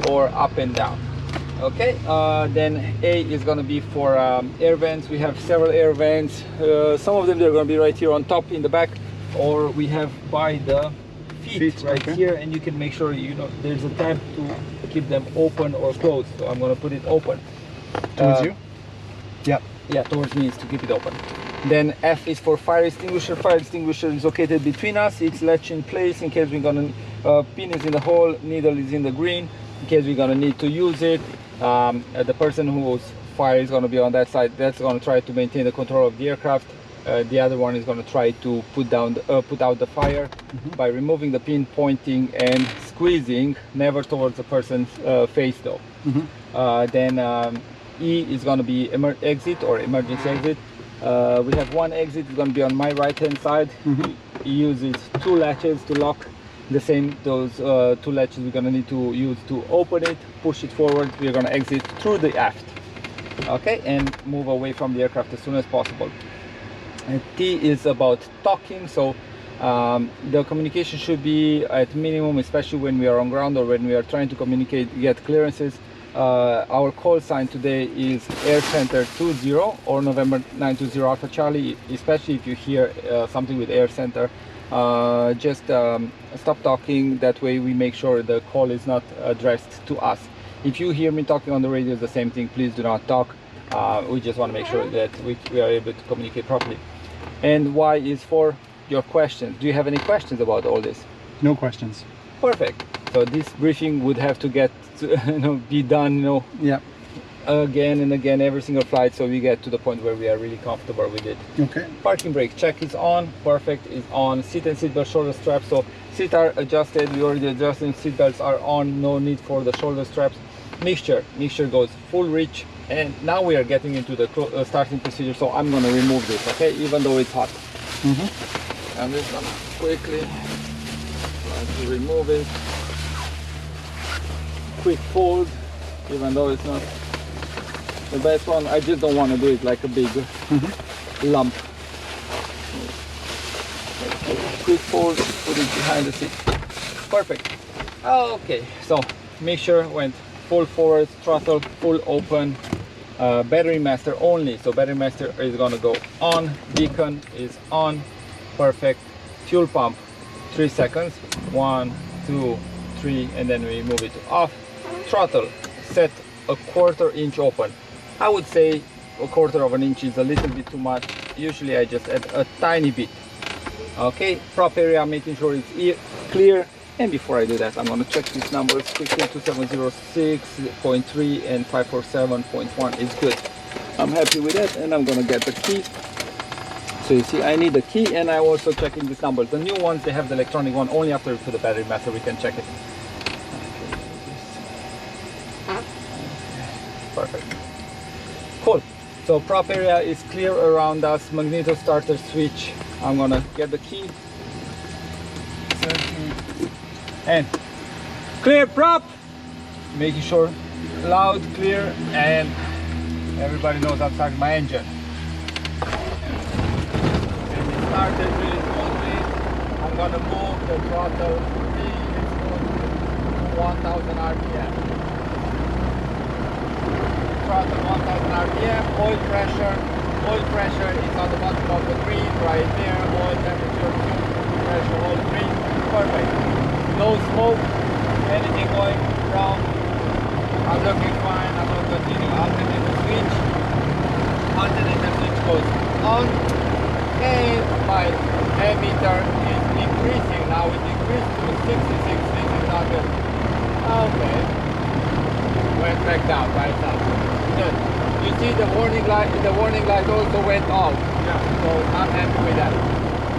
or up and down. Okay, then A is going to be for air vents. We have several air vents. Some of them they're going to be right here on top in the back, or we have by the feet right here, and you can make sure there's a tab to keep them open or closed. So I'm going to put it open towards you. Yeah, towards me is to keep it open. Then F is for fire extinguisher. Fire extinguisher is located between us. It's latched in place in case we're gonna pin is in the hole, needle is in the green, in case we're gonna need to use it. The person whose fire is gonna be on that side, that's gonna try to maintain the control of the aircraft. The other one is gonna try to put out the fire by removing the pin, pointing and squeezing, never towards the person's face though. Then E is going to be exit or emergency exit. We have one exit, it's going to be on my right hand side. He uses two latches to lock. The same, those two latches we're going to need to use to open it, push it forward. We're going to exit through the aft, okay, and move away from the aircraft as soon as possible. And T is about talking, so the communication should be at minimum, especially when we are on ground or when we are trying to communicate, get clearances. Our call sign today is Air Center 20 or November 920 Alpha Charlie. Especially if you hear something with Air Center, just stop talking. That way we make sure the call is not addressed to us. If you hear me talking on the radio, it's the same thing. Please do not talk. We just want to make sure that we are able to communicate properly. And Y is for your questions. Do you have any questions about all this? No questions. Perfect. So this briefing would have to get to, be done, again and again every single flight, so we get to the point where we are really comfortable with it. Okay. Parking brake check is on. Perfect, is on. Seat and seatbelt shoulder straps. So seats are adjusted. We already adjusted. Seatbelts are on. No need for the shoulder straps. Mixture goes full reach, and now we are getting into the starting procedure. So I'm gonna remove this, okay, even though it's hot. I'm just gonna quickly try to remove it. Quick fold, even though it's not the best one. I just don't want to do it like a big lump. Quick fold, put it behind the seat. Perfect. Okay, so mixture went full forward, throttle full open, battery master only. So battery master is gonna go on, beacon is on. Perfect. Fuel pump 3 seconds, 1, 2, 3, and then we move it to off. Throttle set a 1/4 inch open. I would say a 1/4 of an inch is a little bit too much. Usually I just add a tiny bit. Okay, prop area, making sure it's clear. And before I do that, I'm going to check these numbers quickly. 2706.3 and 547.1 is good. I'm happy with that, and I'm going to get the key. So you see, I need the key, and I'm also checking these numbers. The new ones, they have the electronic one. Only after we put the battery master we can check it. Perfect. Cool. So prop area is clear around us. Magneto starter switch. I'm gonna get the key. And clear prop. Making sure loud, clear, and everybody knows I'm starting my engine. And it started really smoothly. I'm gonna move the throttle really smoothly to 1000 RPM. Throttle 1000 RPM, oil pressure is on the bottom of the green right there, oil temperature, fuel pressure, all green, perfect. No smoke, anything going wrong, I'm looking fine. I'm going to continue. Alternator switch, goes on, and my ammeter is increasing. Now it increased to 66, this is not good. Okay, went back down by itself. Good. You see the warning light also went off. Yeah. So I'm happy with that.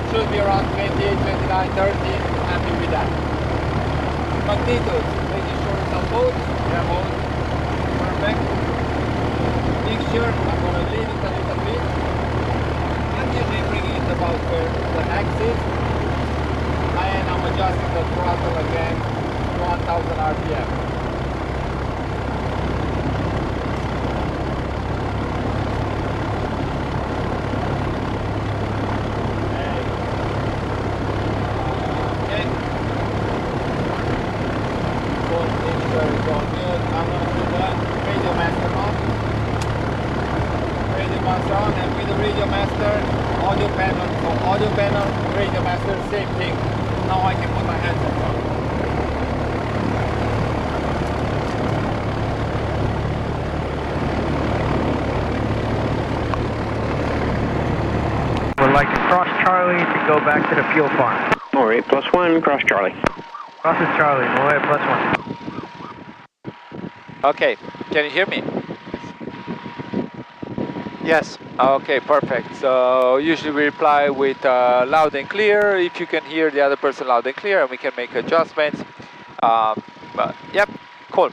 Should be around 28, 29, 30. Happy with that. Magnetos, making sure it's on both. Yeah, both. Perfect. Mixture, I'm going to lean it a little bit. I'm usually bringing it about where the X is. And I'm adjusting the throttle again to 1000 RPM. Very radio master, audio panel. So audio panel, radio master, same thing. Now I can put my headset on. Would like to cross Charlie to go back to the fuel farm. All right, +1, cross Charlie. Crosses Charlie, Malay +1. Okay, can you hear me? Yes. Okay, perfect. So usually we reply with loud and clear, if you can hear the other person loud and clear, and we can make adjustments. But yep, cool.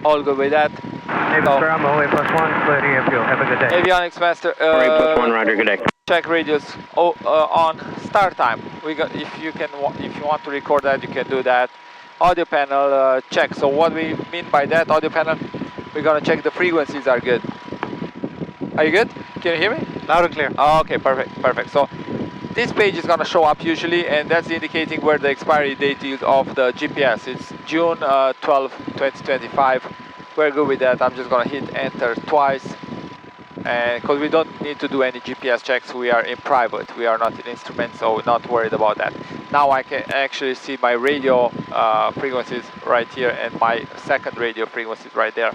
All good with that. Navy Star, Malay +1, clear to your fuel. Have a good day. Avionics master. All right, +1, roger, good day. Check radios on start time. We got if you want to record that, you can do that. Audio panel check. So what we mean by that audio panel, we're gonna check the frequencies are good. Are you good? Can you hear me? Loud and clear. Okay, perfect. So this page is gonna show up usually, and that's indicating where the expiry date is of the GPS. It's June 12, 2025. We're good with that. I'm just gonna hit enter twice. And because we don't need to do any GPS checks, we are in private, we are not in instruments, so we're not worried about that. Now I can actually see my radio frequencies right here and my second radio frequencies right there.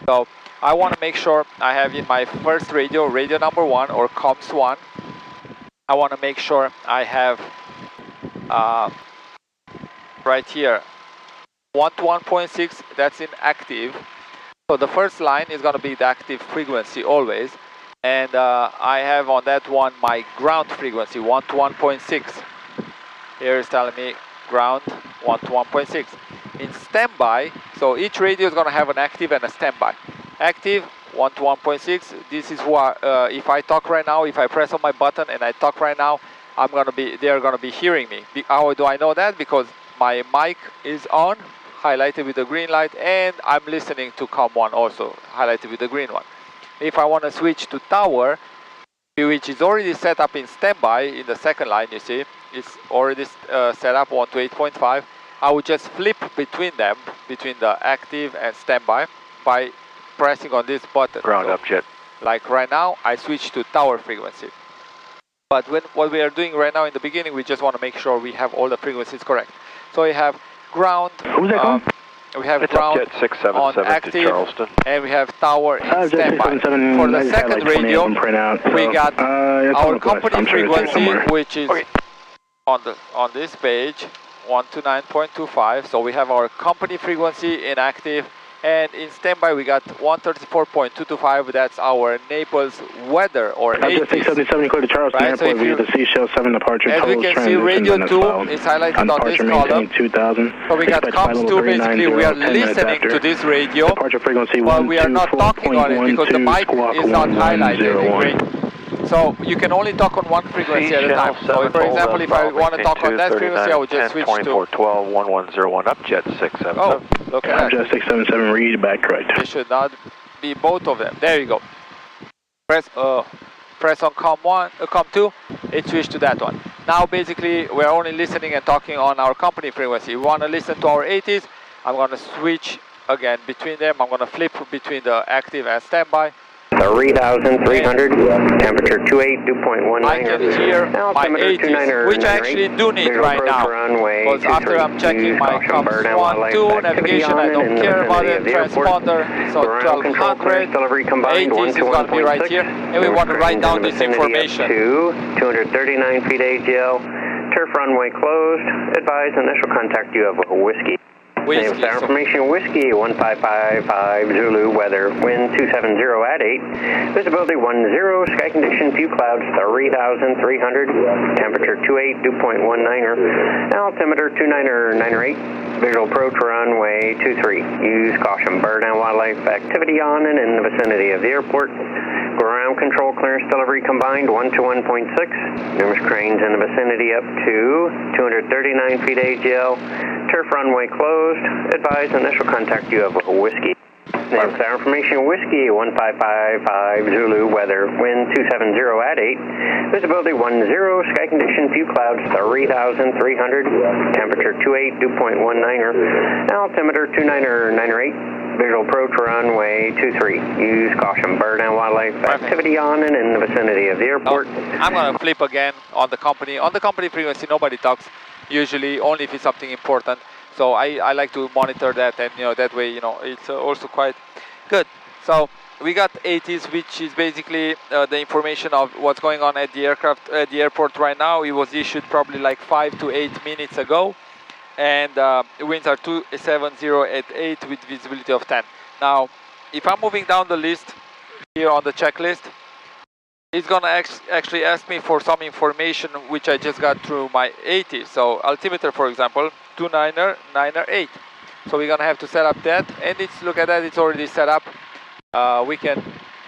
So I want to make sure I have in my first radio, radio number 1 or comms 1, I want to make sure I have right here 1 to 1.6, that's in active. So the first line is going to be the active frequency always, and I have on that one my ground frequency 1 to 1.6. Here is telling me ground 1 to 1.6. In standby, so each radio is going to have an active and a standby. Active 1 to 1.6. This is what if I talk right now, if I press on my button and I talk right now, they're going to be hearing me. How do I know that? Because my mic is on, highlighted with the green light, and I'm listening to COM1 also, highlighted with the green one. If I want to switch to tower, which is already set up in standby in the second line, you see, it's already set up 1 to 8.5, I would just flip between them, between the active and standby, by pressing on this button. Ground up jet. Like right now, I switch to tower frequency. But what we are doing right now in the beginning, we just want to make sure we have all the frequencies correct. So we have ground. Who's that calling? We have It's ground Jet 677 on to active, Charleston. and we have tower in Jet standby. 677, For the I just had second like 20 radio, of them print out, so, we got it's our on the bus. company I'm sure it's here frequency, somewhere. which is Okay. on this page, 129.25. So we have our company frequency in active, and in standby we got 134.225. That's our Naples weather or Jet 80s. 677 clear to Charleston Right, so Airport via if the Seashell 7 departure. as we Total can see, radio 2 is highlighted on this column. 2000. So we got comms 2, basically we are listening to this radio, Departure frequency but we are not talking on it because the mic is not highlighted in green. So you can only talk on one frequency at a time. So for example, if I want to talk on that frequency, I would just switch to 12, 1101 up jet 677. oh, look at that. Jet 677 read back correct. It should not be both of them. There you go. Press on COM 2, it switched to that one. Now basically we're only listening and talking on our company frequency. We want to listen to our 80s. I'm going to switch again between them. I'm going to flip between the active and standby. 3,300, temperature 28, dew point 19. I can hear my 80s, which I actually do need right now. Because after I'm checking my comms 1, 2, navigation, I don't care about it, transponder, so 1200, 80s is going to be right here, and we want to write down this information. 239 feet AGL, turf runway closed, advise initial contact you have a whiskey. Whiskey, Star information, whiskey 1555 Zulu, weather, wind 270 at 8, visibility 10, sky condition, few clouds 3,300, temperature 28, dew point 19er, altimeter 29er 8, visual approach runway 23. Use caution, bird and wildlife activity on and in the vicinity of the airport. Ground control clearance delivery combined 1 to 1.6. Numerous cranes in the vicinity up to 239 feet AGL. Turf runway closed. Advise initial contact you have a whiskey. Name star information, whiskey 1555 Zulu, weather, wind 270 at 8, visibility 10, sky condition, few clouds 3,300, temperature 28, dew point 19er, altimeter 29er 8, visual approach runway 23. Use caution, bird and wildlife activity on and in the vicinity of the airport. I'm gonna flip again on the company. On the company frequency, nobody talks usually, only if it's something important. So I like to monitor that, and that way it's also quite good. So we got 80s, which is basically the information of what's going on at the airport right now. It was issued probably like 5 to 8 minutes ago, and winds are 270 at 8 with visibility of 10. Now, if I'm moving down the list here on the checklist, it's gonna actually ask me for some information which I just got through my 80. So altimeter, for example, 299.8. So we're gonna have to set up that, and look at that, it's already set up.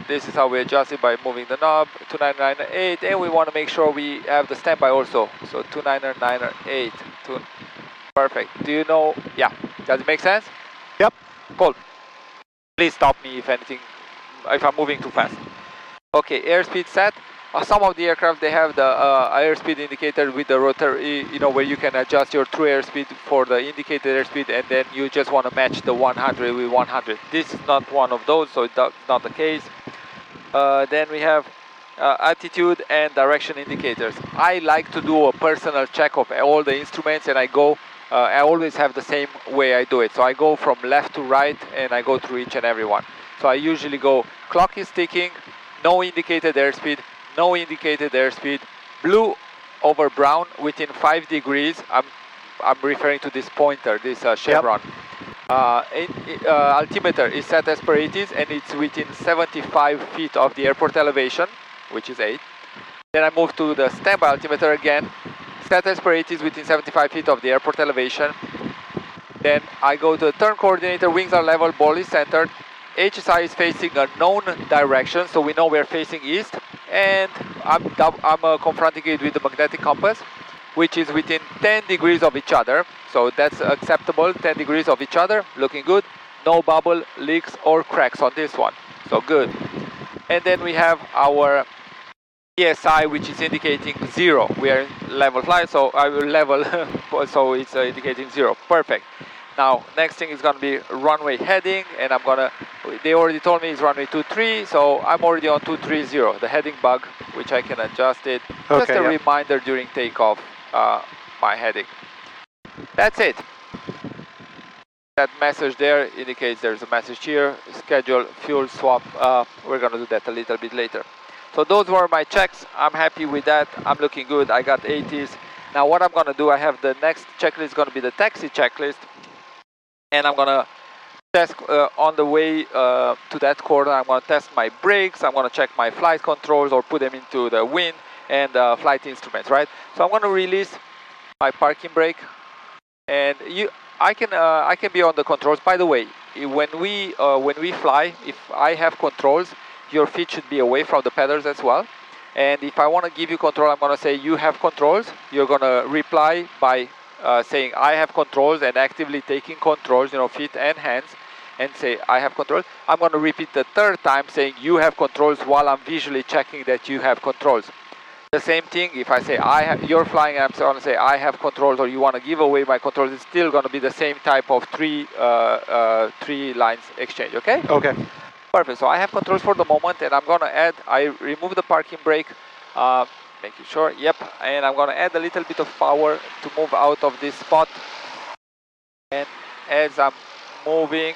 This is how we adjust it by moving the knob, 299.8, and we want to make sure we have the standby also. So 299.8, perfect. Do you know? Yeah, does it make sense? Yep. Cool. Please stop me if I'm moving too fast. Okay, airspeed set. Some of the aircraft, they have the airspeed indicator with the rotary, where you can adjust your true airspeed for the indicated airspeed, and then you just want to match the 100 with 100. This is not one of those, so it's not the case. Then we have attitude and direction indicators. I like to do a personal check of all the instruments, and I always have the same way I do it. So I go from left to right, and I go through each and every one. So I usually go, clock is ticking, no indicated airspeed, no indicated airspeed, blue over brown within 5 degrees. I'm referring to this pointer, this chevron. Yep. Altimeter is set as per 80s, and it's within 75 feet of the airport elevation, which is 8. Then I move to the standby altimeter again, set as per 80s within 75 feet of the airport elevation. Then I go to the turn coordinator, wings are level, ball is centered. HSI is facing a known direction, so we know we're facing east, and I'm confronting it with the magnetic compass, which is within 10 degrees of each other, so that's acceptable. 10 degrees of each other, looking good. No bubble, leaks or cracks on this one, so good. And then we have our PSI, which is indicating 0. We are in level flight, so I will level, so it's indicating 0. Perfect. Now, next thing is going to be runway heading, and they already told me it's runway 23, so I'm already on 230, the heading bug, which I can adjust it. Okay, just a reminder during takeoff, my heading. That's it. That message there indicates there's a message here, schedule fuel swap. We're going to do that a little bit later. So those were my checks. I'm happy with that. I'm looking good. I got 80s. Now what I'm going to do, I have the next checklist going to be the taxi checklist. And I'm going to test on the way to that corner. I'm going to test my brakes. I'm going to check my flight controls or put them into the wind and flight instruments, right? So I'm going to release my parking brake. And I can be on the controls. By the way, when we fly, if I have controls, your feet should be away from the pedals as well. And if I want to give you control, I'm going to say you have controls. You're going to reply by saying I have controls and actively taking controls, feet and hands, and say I have controls. I'm going to repeat the third time saying you have controls while I'm visually checking that you have controls. The same thing if I say you're flying and I'm going to say I have controls, or you want to give away my controls, it's still going to be the same type of three lines exchange, okay? Okay. Perfect, so I have controls for the moment, and I'm going to I remove the parking brake, making sure, yep, and I'm going to add a little bit of power to move out of this spot. And as I'm moving,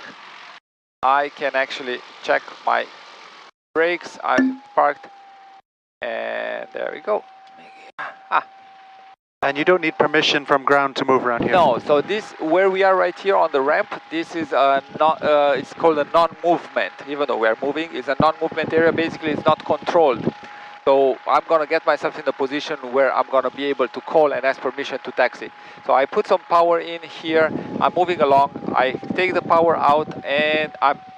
I can actually check my brakes. I'm parked, and there we go. And you don't need permission from ground to move around here? No, so where we are right here on the ramp, this is it's called a non-movement. Even though we are moving, it's a non-movement area. Basically, it's not controlled. So I'm going to get myself in the position where I'm going to be able to call and ask permission to taxi. So I put some power in here. I'm moving along. I take the power out, and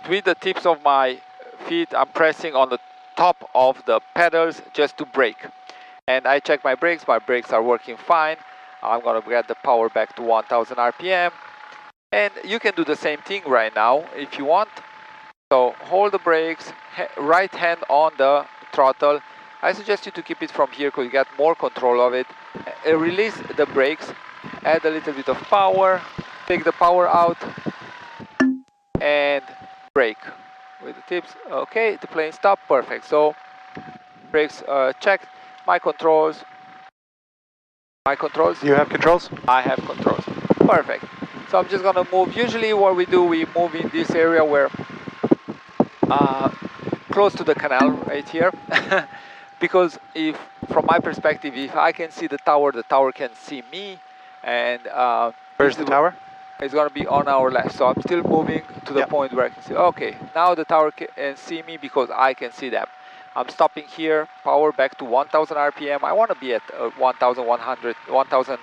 with the tips of my feet, I'm pressing on the top of the pedals just to brake. And I check my brakes are working fine. I'm going to get the power back to 1000 RPM. And you can do the same thing right now if you want. So hold the brakes, right hand on the throttle. I suggest you to keep it from here because you get more control of it. Release the brakes, add a little bit of power, take the power out, and brake with the tips. Okay, the plane stopped, perfect. So brakes checked, my controls. You have controls? I have controls, perfect. So I'm just gonna move, usually what we do, we move in this area where close to the canal right here. Because if, from my perspective, if I can see the tower can see me, and Where's the tower? it's going to be on our left. So I'm still moving to the point where I can see, okay, now the tower can see me because I can see them. I'm stopping here, power back to 1000 RPM. I want to be at 1100, 1000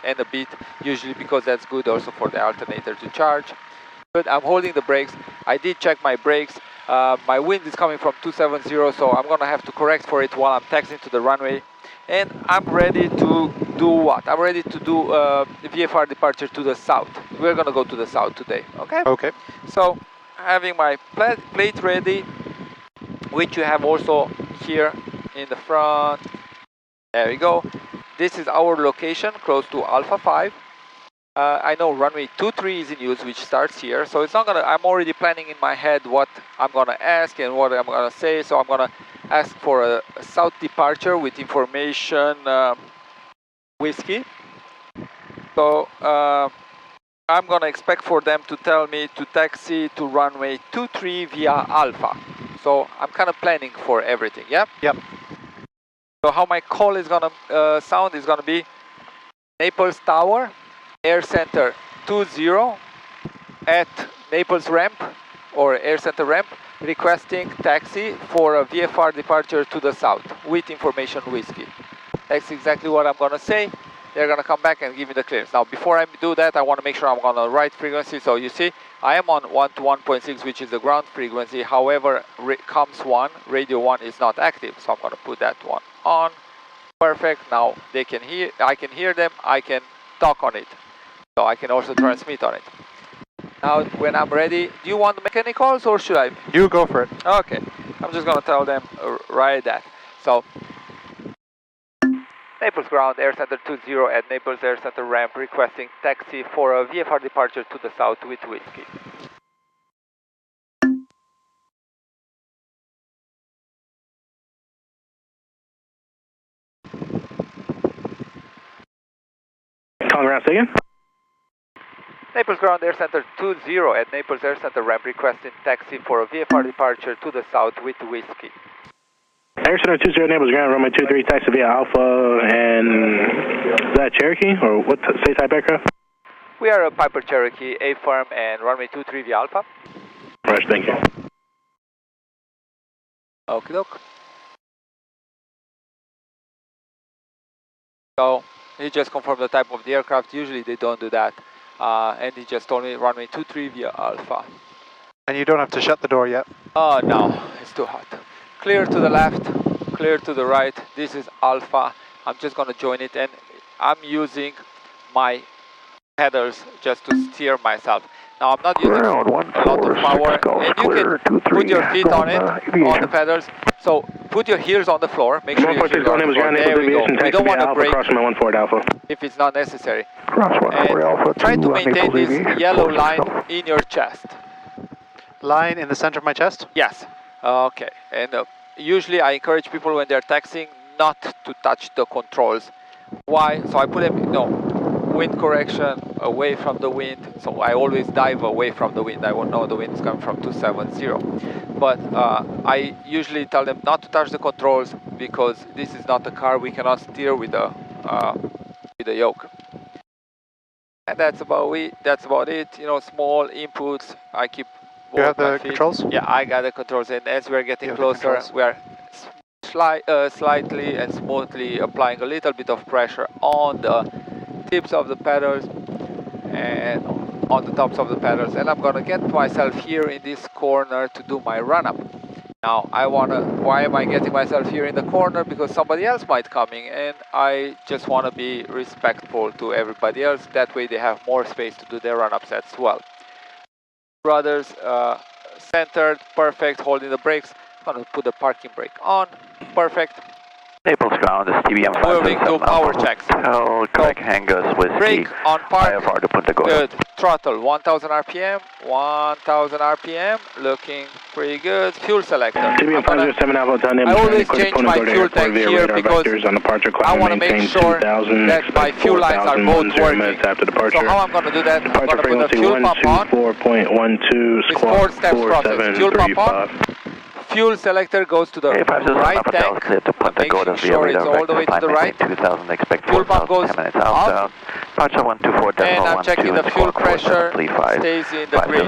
and a bit, usually, because that's good also for the alternator to charge. Good, I'm holding the brakes. I did check my brakes. My wind is coming from 270, so I'm going to have to correct for it while I'm taxiing to the runway. And I'm ready to do what? I'm ready to do VFR departure to the south. We're going to go to the south today, okay? Okay. So, having my plate ready, which you have also here in the front. There we go. This is our location, close to Alpha 5. I know runway 23 is in use, which starts here, so it's not gonna, I'm already planning in my head what I'm gonna ask and what I'm gonna say, so I'm gonna ask for a south departure with information whiskey. So I'm gonna expect for them to tell me to taxi to runway 23 via Alpha. So I'm kind of planning for everything, yeah? Yep. So how my call is gonna sound is gonna be Naples Tower, Air Center 20 at Naples ramp or Air Center ramp, requesting taxi for a VFR departure to the south with information whiskey. That's exactly what I'm gonna say. They're gonna come back and give me the clearance. Now, before I do that, I wanna make sure I'm on the right frequency. So you see, I am on 1 to 1.6, which is the ground frequency. However, comms 1, radio 1 is not active. So I'm gonna put that one on. Perfect. Now they can hear, I can hear them, I can talk on it. So I can also transmit on it. Now when I'm ready, do you want the mechanicals or should I? You go for it. Okay, I'm just gonna tell them right that. So, Naples ground, Air Center 20 at Naples Air Center ramp, requesting taxi for a VFR departure to the south with whiskey. Calling ground, say again? Naples ground, Air Center 20 at Naples Air Center ramp, requesting taxi for a VFR departure to the south with whiskey. Air Center 20 Naples ground, runway 23, taxi via Alpha, and is that Cherokee, or what say type aircraft? We are a Piper Cherokee, A-firm, and runway 23 via Alpha. Rush, thank you. Okie doke. So, he just confirmed the type of the aircraft. Usually they don't do that. And he just told me runway 23 via Alpha. And you don't have to shut the door yet? Oh no, it's too hot. Clear to the left, clear to the right. This is Alpha. I'm just gonna join it, and I'm using my pedals just to steer myself. Now I'm not using a lot of power, and you can put your feet on it, on the pedals. So put your heels on the floor, make sure your heels are on the floor. There we go. We don't want to brake if it's not necessary. And try to maintain this yellow line in your chest. Line in the center of my chest? Yes. Okay. And usually I encourage people when they're taxiing not to touch the controls. Why? So I put them, wind correction away from the wind. So I always dive away from the wind. I won't know the wind is coming from 270. But I usually tell them not to touch the controls because this is not a car. We cannot steer with the yoke. And that's about it. Small inputs. I keep. You have the controls? Yeah, I got the controls, and as we're getting closer, we are slightly and smoothly applying a little bit of pressure on the tips of the pedals and on the tops of the pedals, and I'm gonna get myself here in this corner to do my run-up. Now, why am I getting myself here in the corner? Because somebody else might coming, and I just want to be respectful to everybody else. That way they have more space to do their run-ups as well. Brothers, centered, perfect, holding the brakes. I'm gonna put the parking brake on, perfect. Naples ground is TBM 5. Moving to power checks. Tell Greg Hangos with Brake on park. IFR to Punta Gorda. Good. Throttle 1000 RPM. 1000 RPM. Looking pretty good. Fuel selector. TBM 507 Alpha Hotel Naples. I always change my fuel tank here because I want to make sure that my fuel lines are both working. So how I'm going to do that, I'm going to put the fuel pump on. 4.12 It's 4-step process. Fuel pump on. Fuel selector goes to the right tank, making sure it's all the way to the right. Fuel pump goes up, and I'm checking the fuel pressure stays in the green.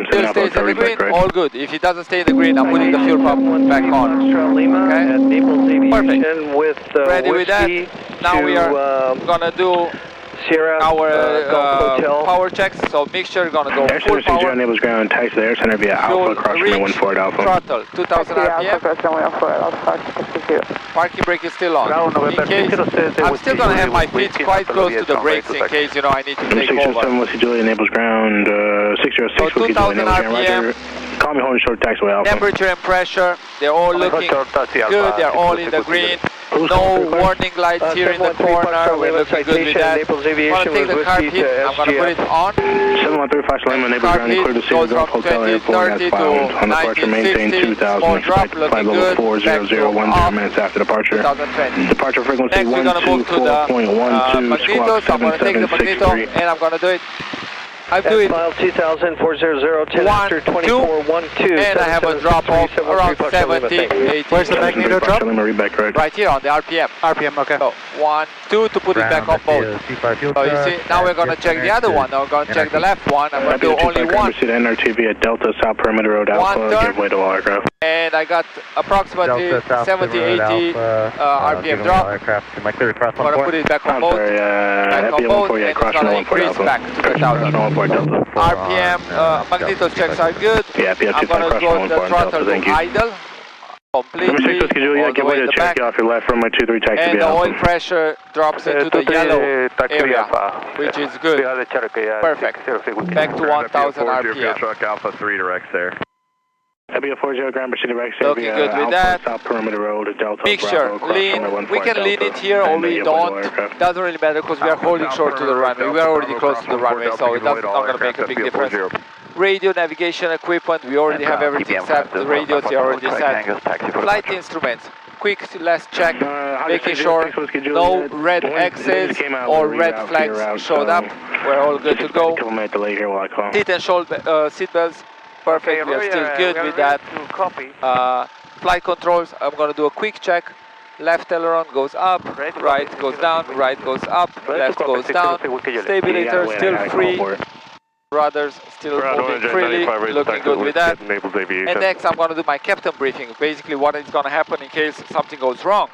Still stays in the green, all good. If it doesn't stay in the green, I'm putting the fuel pump back on. Okay? Perfect. Ready with that. Now we are gonna do our power checks, so mixture gonna go full power. Naples ground, taxi the air center via Alpha, cross runway 14 Alpha. Throttle, 2000 RPM. Parking brake is still on. In case, I'm still gonna have my feet quite close to the brakes in case, you know, I need to take over. 607 Whiskey Julia, Naples ground, 606 So Whiskey Julia, 2000 Naples ground, RPM. Call me holding short taxiway Alpha. Temperature and pressure, they're all looking good, they're all in the green. No warning lights here in the corner, we're looking good with that. I'm going to take the carb heat, I'm going to put it on. 7135 Lima, Naples Carb ground, heat clear to goes Cedar from Hotel Airport, 2030 as filed. to On departure, maintain 1960, 2000, small drop, expect looking flight level good. 40010 minutes after departure. 2020. Departure frequency Next we're going to move to the 124.12, magneto, so I'm going to take the magneto and I'm going to do it. I do it 2000, 400, 10 after 2412, and I have a drop off around 70, 80. Where's the magneto drop? Right here on the RPM. RPM, okay. So 1, 2 to put it back on both. So you see, now we're going to check the other one. Now we're going to check the left one. I'm going to do only one. NRTV at Delta South Perimeter Road Alpha, give way to all aircraft. And I got approximately 70, 80 RPM drop. I'm going to put it back on both. Back on both, and it's going to increase back to the 1000. RPM, magneto checks are good. Yeah, I'm going to go the throttle to idle. Completely, all the way in the back. Off your left runway 23 taxi And the oil pressure drops into the yellow area, which is good. Perfect. Back to 1000 RPM. Truck Alpha 3 directs there. W40 Grand City Rex. Looking good with that. South Perimeter Road, Delta. Mixture, lean. We can lean it here or we don't. Doesn't really matter because we are holding short to the runway. We are already close to the runway, so it's not going to make a big difference. Radio, navigation equipment, we already have everything set. The radios are already set. Flight instruments. Quick last check, making sure no red X's or red flags showed up. We're all good to go. Seat and shoulder seat belts. Perfect, we are still good with that. Flight controls, I'm going to do a quick check. Left aileron goes up, right goes down, right goes up, left goes down. Stabilizer still free. Rudders still moving freely, looking good with that. And next I'm going to do my captain briefing, basically what is going to happen in case something goes wrong.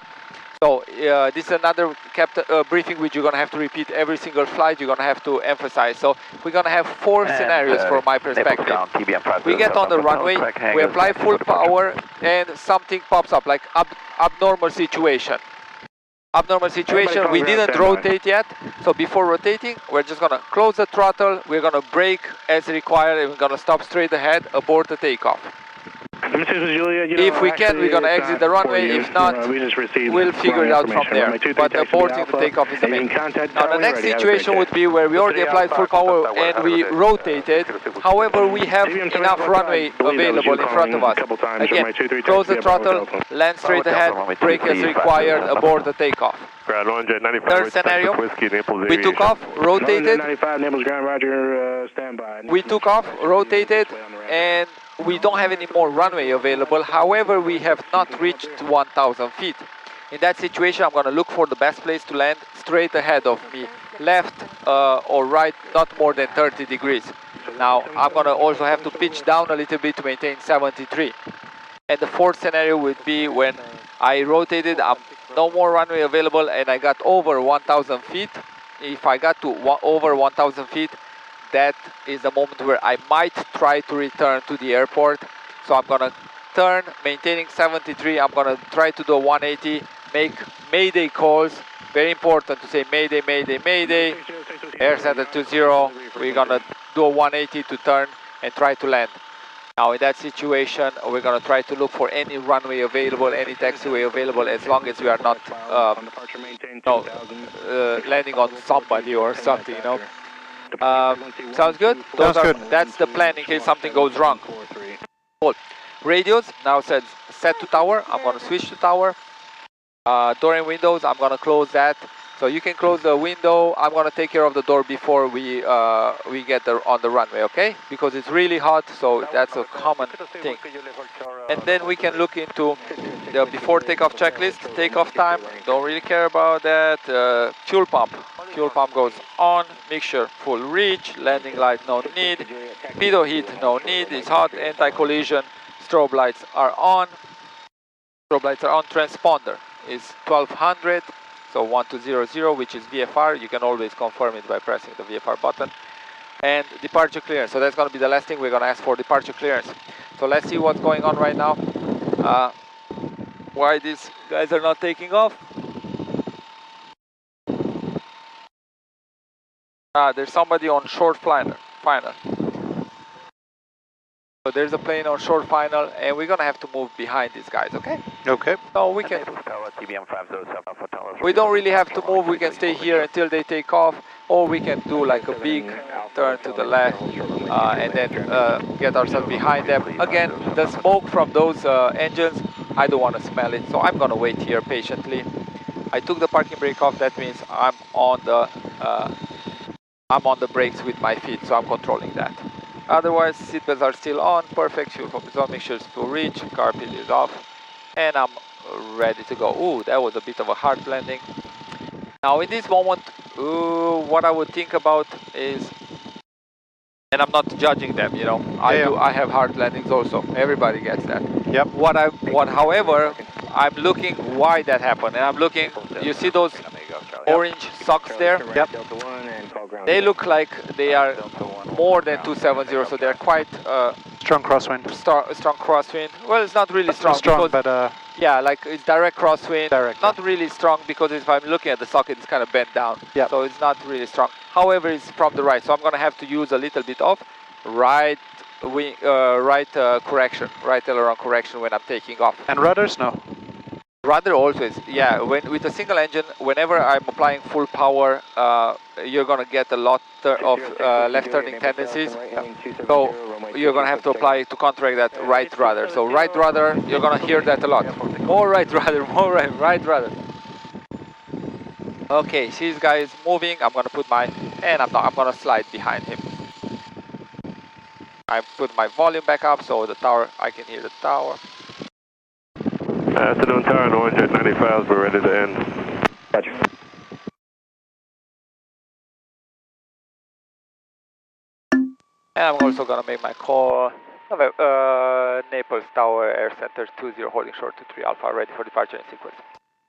So this is another briefing which you're going to have to repeat every single flight, you're going to have to emphasize. So we're going to have 4 scenarios from my perspective. We get on the runway, we apply full power and something pops up like abnormal situation. Abnormal situation, we didn't rotate yet, so before rotating, we're just going to close the throttle, we're going to brake as required, and we're going to stop straight ahead, abort the takeoff. If we can, we're going to exit the runway. If not, we'll figure it out from there. But aborting the takeoff is the main. Now, the next situation would be where we already applied full power and we rotated. However, we have enough runway available in front of us. Again, close the throttle, land straight ahead, brake as required, abort the takeoff. Third scenario, we took off, rotated. We took off, rotated, and we don't have any more runway available. However, we have not reached 1000 feet. In that situation, I'm going to look for the best place to land straight ahead of me, left or right, not more than 30 degrees. Now, I'm going to also have to pitch down a little bit to maintain 73. And the fourth scenario would be when I rotated, no more runway available, and I got over 1000 feet. If I got to over 1000 feet, that is the moment where I might try to return to the airport. So I'm going to turn, maintaining 73. I'm going to try to do a 180, make mayday calls. Very important to say mayday, mayday, mayday. Air center 20. We're going to do a 180 to turn and try to land. Now in that situation, we're going to try to look for any runway available, any taxiway available, as long as we are not landing on somebody or something, you know. Sounds good? Sounds good. That's the plan in case something goes wrong. Cool. Radios, now set to tower. I'm going to switch to tower. Door and windows, I'm going to close that. So you can close the window. I'm going to take care of the door before we get on the runway, okay? Because it's really hot, so that's a common thing. And then we can look into the before takeoff checklist. Takeoff time, don't really care about that. Fuel pump goes on. Mixture full reach. Landing light, no need. Pitot heat, no need. It's hot. Anti-collision. Strobe lights are on. Transponder is 1200. So 1200, which is VFR. You can always confirm it by pressing the VFR button. And departure clearance. So that's going to be the last thing we're going to ask for, departure clearance. So let's see what's going on right now. Why these guys are not taking off. There's somebody on short final. So there's a plane on short final, and we're going to have to move behind these guys, okay? Okay. So we can... We don't really have to move, we can stay here until they take off, or we can do like a big turn to the left and then get ourselves behind them. Again, the smoke from those engines, I don't want to smell it, so I'm going to wait here patiently. I took the parking brake off, that means I'm on the brakes with my feet, so I'm controlling that. Otherwise, seatbelts are still on, perfect, fuel pump is on, make sure it's full reach, carpet is off, and I'm ready to go. Ooh, that was a bit of a hard landing. Now in this moment, what I would think about is, and I'm not judging them, you know, I have hard landings also, everybody gets that. Yep. However, I'm looking why that happened, and I'm looking, you see those orange socks there? Yep. They look like they are more than 270, so they're quite strong crosswind. Strong crosswind. Well, it's not really strong, because, but yeah, like it's direct crosswind. Direct, not really strong, because if I'm looking at the socket, it's kind of bent down. Yep. So it's not really strong. However, it's from the right, so I'm going to have to use a little bit of right correction, right aileron correction when I'm taking off. And rudders, no. Rudder always, yeah. With a single engine, whenever I'm applying full power, you're going to get a lot of left turning tendencies. So you're going to have to apply to counteract that right rudder. So right rudder, you're going to hear that a lot. More right rudder, more right rudder. Okay, see this guy is moving. I'm going to put I'm going to slide behind him. I put my volume back up so the tower, I can hear the tower. Afternoon tower, Orange at 95, we're ready to end. Gotcha. And I'm also going to make my call. Naples Tower, Air Center 20, holding short 23 Alpha, ready for departure in sequence.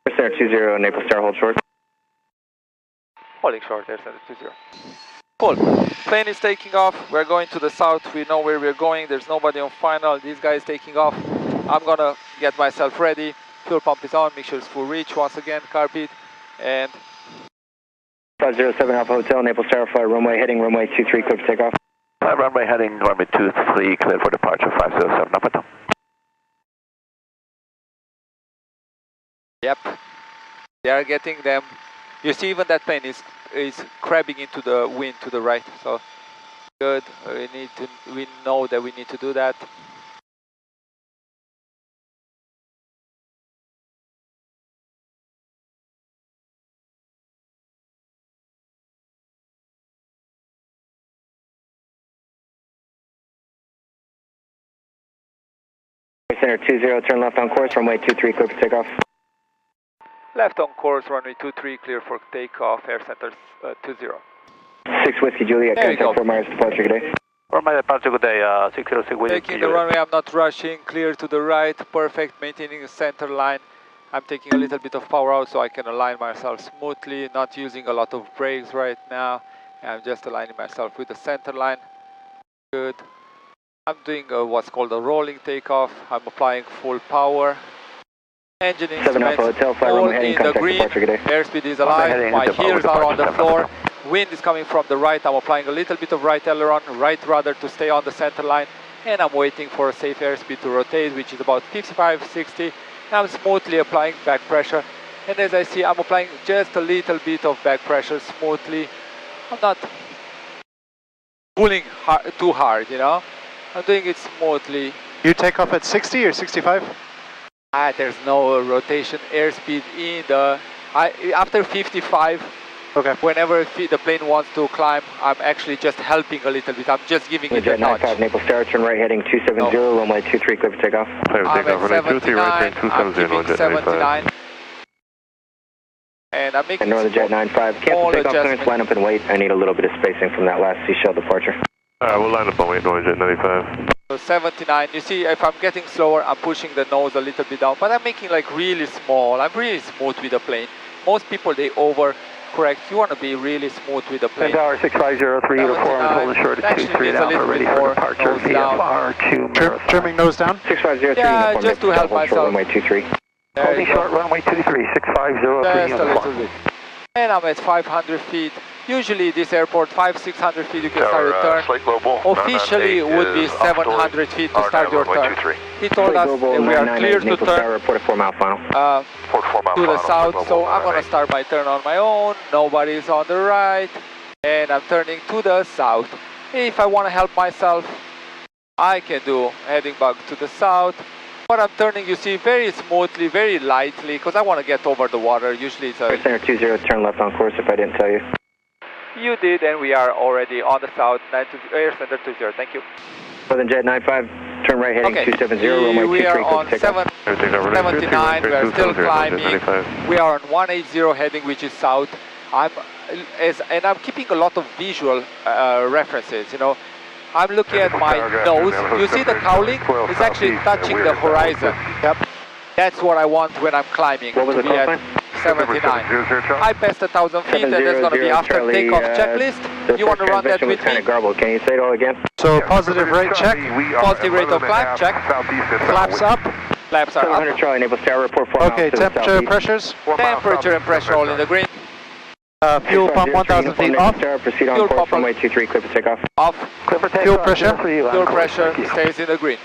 Air Center 20, Naples Tower, hold short. Holding short, Air Center 20. Cool. Plane is taking off. We're going to the south. We know where we're going. There's nobody on final. This guy is taking off. I'm going to get myself ready. Fuel pump is on. Make sure it's full reach once again. Carpet. And 507 Alpha Hotel, Naples Tower, flight runway heading runway 23, clear for takeoff. Runway heading runway 23, clear for departure 507 Alpha. Yep. They are getting them. You see, even that plane is crabbing into the wind to the right. So good. We know that we need to do that. Center 20, turn left on course, runway 23, clear for takeoff. Left on course, runway 23, clear for takeoff, Air Center 20. 6 Whiskey Juliet, contact Fort Myers, departure, good day. Fort Myers, departure, good day, 606 Whiskey Taking the runway, I'm not rushing, clear to the right, perfect, maintaining the center line. I'm taking a little bit of power out so I can align myself smoothly, not using a lot of brakes right now. I'm just aligning myself with the center line. Good. I'm doing what's called a rolling takeoff. I'm applying full power. Engine instruments all in the green. Airspeed is alive. My heels are on the floor. Wind is coming from the right. I'm applying a little bit of right aileron, right rudder to stay on the center line. and I'm waiting for a safe airspeed to rotate, which is about 55, 60, and I'm smoothly applying back pressure. And as I see, I'm applying just a little bit of back pressure smoothly. I'm not pulling too hard, you know. I'm doing it smoothly. You take off at 60 or 65? There's no rotation airspeed in the... after 55, okay. Whenever the plane wants to climb, I'm actually just helping a little bit. I'm just giving it a nudge. 95 Naples Tower, turn right heading 270, runway 23, clear for takeoff. I'm at 79, I'm keeping 79. And I'm making Northern Jet 95, cancel takeoff clearance, line up and wait. I need a little bit of spacing from that last Seashell departure. We'll line up and wait, Northern Jet 95. So 79, you see if I'm getting slower, I'm pushing the nose a little bit down, but I'm making like really small. I'm really smooth with the plane. Most people, they overcorrect. You want to be really smooth with the plane. Tower 6503, uniform, hold short at 23 Alpha, ready for departure, VFR 2 Trimming nose down? 6503, yeah, just to help myself. Runway 23. Holding short, runway 23, 6503, just a little bit. And I'm at 500 feet. Usually this airport, 500-600 feet, you can start your turn. Officially it would be 700 feet to start your turn. He told us that we are clear to turn to the south, so I'm going to start my turn on my own. Nobody's on the right, and I'm turning to the south. If I want to help myself, I can do heading back to the south. But I'm turning, you see, very smoothly, very lightly, because I want to get over the water. Usually it's a... Center 20, turn left on course if I didn't tell you. You did, and we are already on the south, Air Center 20, thank you. Northern Jet 95, turn right heading 270, runway 23, we are on 79, we are still climbing. We are on 180 heading, which is south. And I'm keeping a lot of visual references, you know. I'm looking at my nose. You see the cowling? It's actually touching the horizon. Yep. That's what I want when I'm climbing. What was the call sign? 79. I passed 1,000 feet, and that's going to be after takeoff checklist. You want to run that with me? Garbled. Can you say it all again? So positive rate check. Positive rate of climb check. Flaps up. Flaps are 700 up. Charlie, Naples Tower, report 4 okay, temperature, pressures. Temperature and pressure all in the green. Fuel pump 1,000 feet off. Proceed on course, runway 23, clear for takeoff. Off. Fuel pressure. Fuel pressure stays in the green.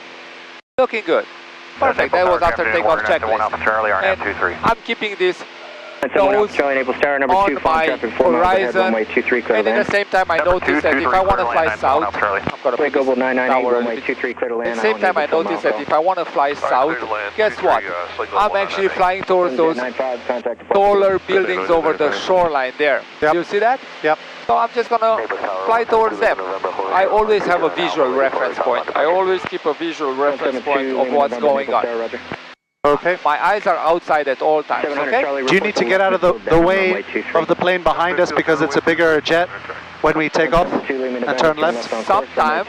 Looking good. Perfect, that was after takeoff checklist. And I'm keeping this nose Charlie, Naples Tower, number on 2, my horizon, runway 23, clear and at the same time I notice that if I want to fly south, I'm going to put this tower runway 23, clear to land. at the same time I notice that if I want to fly south, guess what? I'm actually flying towards those taller buildings over the shoreline there. Yep. You see that? Yep. So I'm just going to fly towards them. I always have a visual reference point. I always keep a visual reference point of what's going on. Okay. My eyes are outside at all times, okay? Do you need to get out of the way of the plane behind us because it's a bigger jet when we take off and turn left? Sometimes,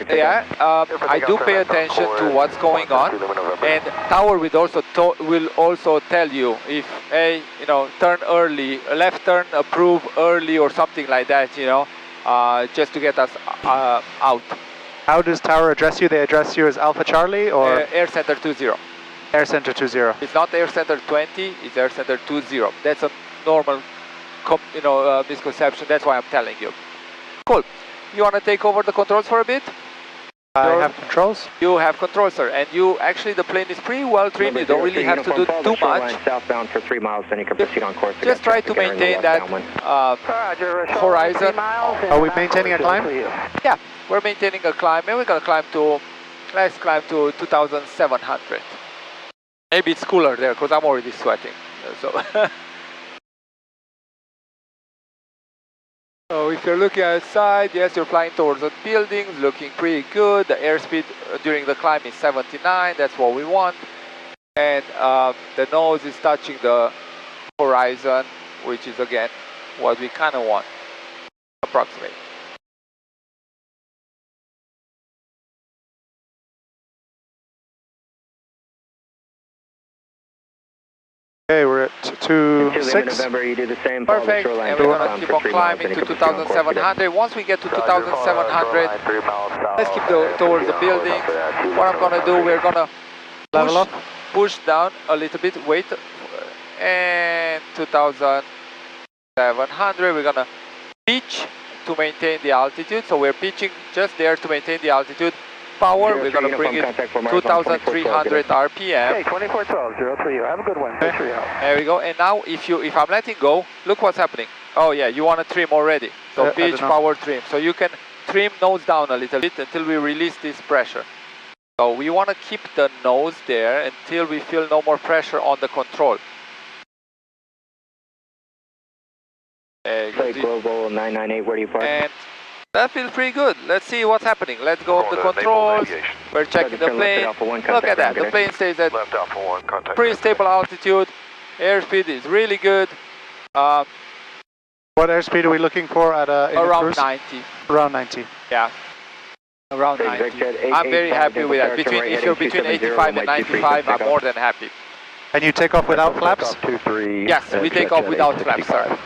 yeah, I do pay attention to what's going on, and tower will also tell you if, hey, you know, turn early, left turn, approve early or something like that, you know, just to get us out. How does tower address you? They address you as Alpha Charlie or? Air Center 20. Air Center 20. It's not Air Center 20, it's Air Center 20. That's a normal, misconception. That's why I'm telling you. Cool. You want to take over the controls for a bit? I have controls. You have controls, sir. And you actually, the plane is pretty well trimmed. You don't really have to do too much. Southbound for 3 miles, then you can proceed on course. Just try to maintain that horizon. Are we maintaining a climb? Yeah, we're maintaining a climb, and we're going to climb to, let's climb to 2,700. Maybe it's cooler there because I'm already sweating. So, so if you're looking outside, yes, you're flying towards the buildings, looking pretty good. The airspeed during the climb is 79. That's what we want. And the nose is touching the horizon, which is again what we kind of want, approximately. Okay, we're at 26. November, you do the same. Perfect, and we're going to keep on climbing to 2,700. Once we get to 2,700, let's keep towards the building. What I'm going to do, we're going to level up, push down a little bit, wait, and 2,700. We're going to pitch to maintain the altitude. So we're pitching just there to maintain the altitude. power, we're going to bring it 2,300 RPM. Okay, 2412, 03. Have a good one. Thanks for your help. There we go. And now if I'm letting go, look what's happening. Oh yeah, you want to trim already. So pitch, power, trim. So you can trim nose down a little bit until we release this pressure. So we want to keep the nose there until we feel no more pressure on the control. Global 998, where do you park? And that feels pretty good. Let's see what's happening. Let's go up the controls. We're checking the plane. Look at that. The plane stays at pretty stable altitude. Airspeed is really good. What airspeed are we looking for at around 90. Around 90. Yeah. Around 90. I'm very happy with that. If you're between 85 and 95, I'm more than happy. And you take off without flaps? Yes, we take off without flaps, sir.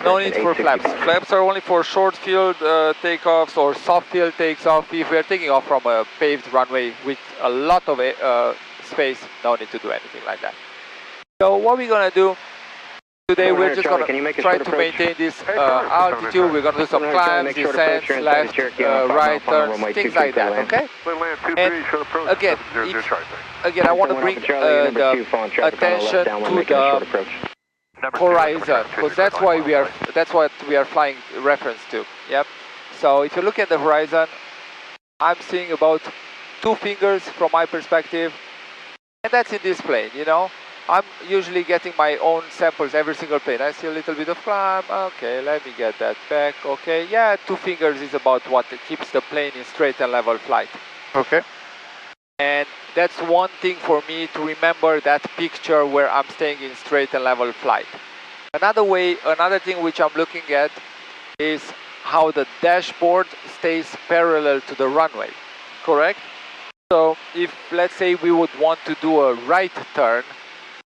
No need for flaps. Flaps are only for short field takeoffs or soft field takeoffs. If we're taking off from a paved runway with a lot of space, no need to do anything like that. So what we're going to do today, we're just going to try to maintain this altitude. We're going to do some climbs, descents, left, right turns, things like that, okay? And again, I want to bring the attention to the horizon, because that's what we are flying reference to. Yep. So if you look at the horizon, I'm seeing about 2 fingers from my perspective, and that's in this plane, you know. I'm usually getting my own samples every single plane. I see a little bit of climb. Okay, let me get that back. Okay, yeah, 2 fingers is about what keeps the plane in straight and level flight. Okay. And that's one thing for me to remember, that picture where I'm staying in straight and level flight. Another thing which I'm looking at is how the dashboard stays parallel to the runway, correct? So if, let's say, we would want to do a right turn,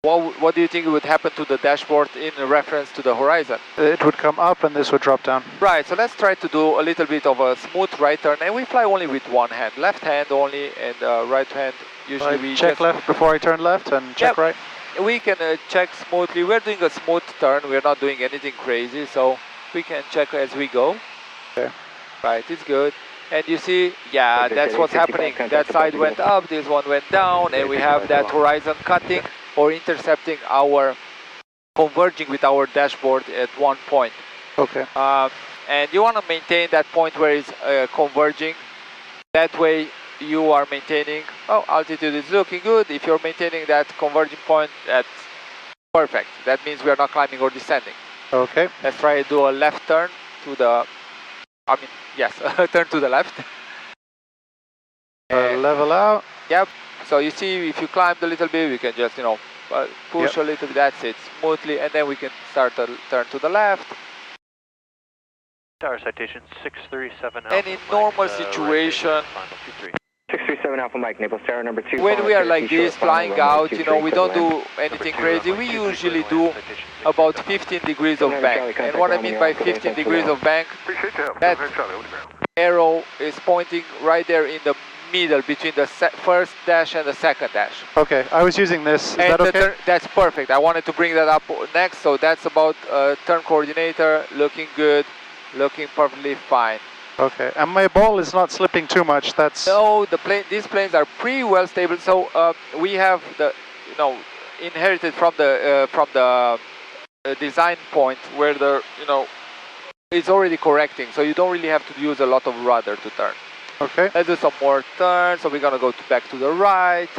what do you think would happen to the dashboard in reference to the horizon? It would come up and this would drop down. Right, so let's try to do a little bit of a smooth right turn, and we fly only with one hand, left hand only, and right hand usually we check left before I turn left and check right? We can check smoothly. We're doing a smooth turn, we're not doing anything crazy, so we can check as we go. Okay. Right, it's good. And you see, yeah, that's what's happening. That side went up, this one went down, and we have that horizon cutting or intercepting our, converging with our dashboard at one point. Okay. And you want to maintain that point where it's converging. That way you are maintaining, altitude is looking good. If you're maintaining that converging point, that's perfect. That means we are not climbing or descending. Okay. Let's try to do a left turn to the, yes, turn to the left. Level out. Yep. So you see, if you climbed a little bit, we can just, push a little bit, that's it, smoothly, and then we can start to turn to the left. Tower citation 637 Alpha. And in normal situation, 637 Alpha Mike, Naples Tower number 2. When we are like this, flying out, we don't do anything crazy. We usually do about 15 degrees of bank. And what I mean by 15 degrees of bank, that arrow is pointing right there in the middle between the first dash and the second dash. Okay, I was using this. Is that okay? That's perfect. I wanted to bring that up next. So that's about turn coordinator, looking good, looking perfectly fine. Okay, and my ball is not slipping too much. That's no. These planes are pretty well stable. So we have the, inherited from the design point where the it's already correcting. So you don't really have to use a lot of rudder to turn. Okay. Let's do some more turns. So we're gonna go back to the right.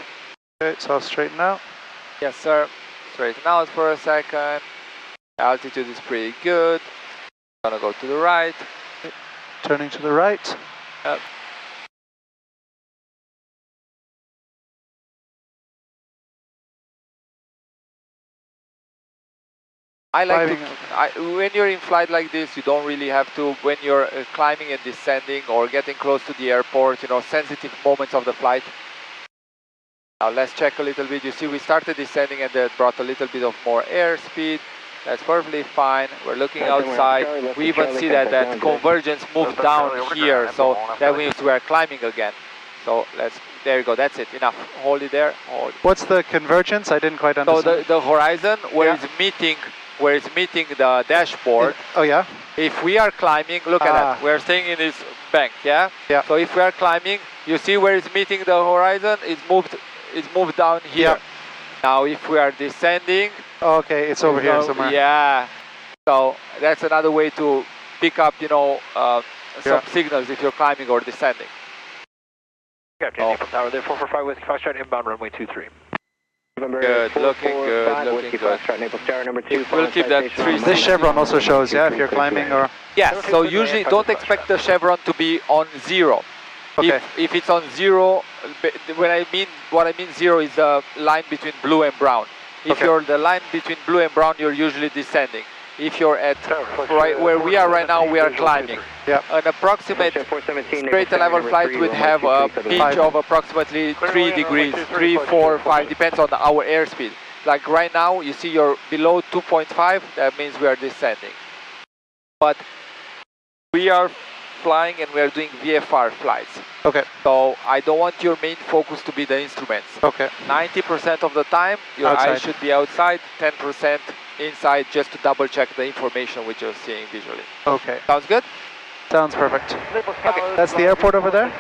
Okay, so I'll straighten out. Yes, sir. Straighten out for a second. Altitude is pretty good. Gonna go to the right. Turning to the right. Yep. I like when you're in flight like this, you don't really have to, when you're climbing and descending or getting close to the airport, sensitive moments of the flight. Now let's check a little bit. You see, we started descending and that brought a little bit of more airspeed. That's perfectly fine. We're looking outside. We even see that convergence moved down here, so that means we are climbing again. So there you go, that's it, enough. Hold it there. Hold. What's the convergence? I didn't quite understand. So the horizon where it's meeting where it's meeting the dashboard. Oh yeah? If we are climbing, look at that. We're staying in this bank, yeah? Yeah. So if we are climbing, you see where it's meeting the horizon, it's moved down here. Yeah. Now if we are descending, Okay, it's over here somewhere. Yeah. So that's another way to pick up, you know, some signals if you're climbing or descending. Captain Naples Tower there, 445 Whiskey Foxtrot, inbound runway 23. Good, looking good, looking good. We'll keep that 3. This chevron also shows, yeah, if you're climbing or... Yes, so usually don't expect the chevron to be on 0. Okay. If it's on 0, what I mean 0 is the line between blue and brown. If you're the line between blue and brown, you're usually descending. If you're at right where we are right now, we are climbing. Yeah. An approximate straight and level flight would have a pitch of approximately 3 degrees, 3, 4, 5, depends on our airspeed. Like right now, you see you're below 2.5, that means we are descending. But we are flying and we are doing VFR flights. Okay. So I don't want your main focus to be the instruments. Okay. 90% of the time, your eyes should be outside, 10% inside, just to double check the information which you're seeing visually. Okay. Sounds good? Sounds perfect. Okay. That's the airport over there?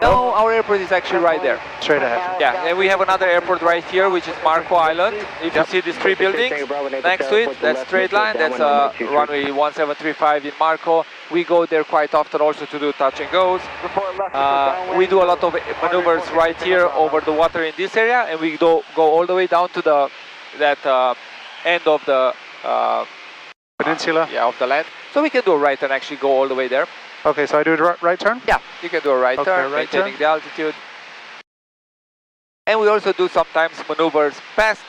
No, our airport is actually right there. Straight ahead. Yeah, and we have another airport right here, which is Marco Island. If you see these 3 buildings next to it, that's straight line, that's runway 1735 in Marco. We go there quite often also to do touch and goes. We do a lot of maneuvers right here over the water in this area, and we go all the way down to that end of the peninsula? Yeah, of the land. So we can do a right turn, actually go all the way there. Okay, so I do a right turn? Yeah, you can do a right turn, maintaining the altitude. And we also do sometimes maneuvers past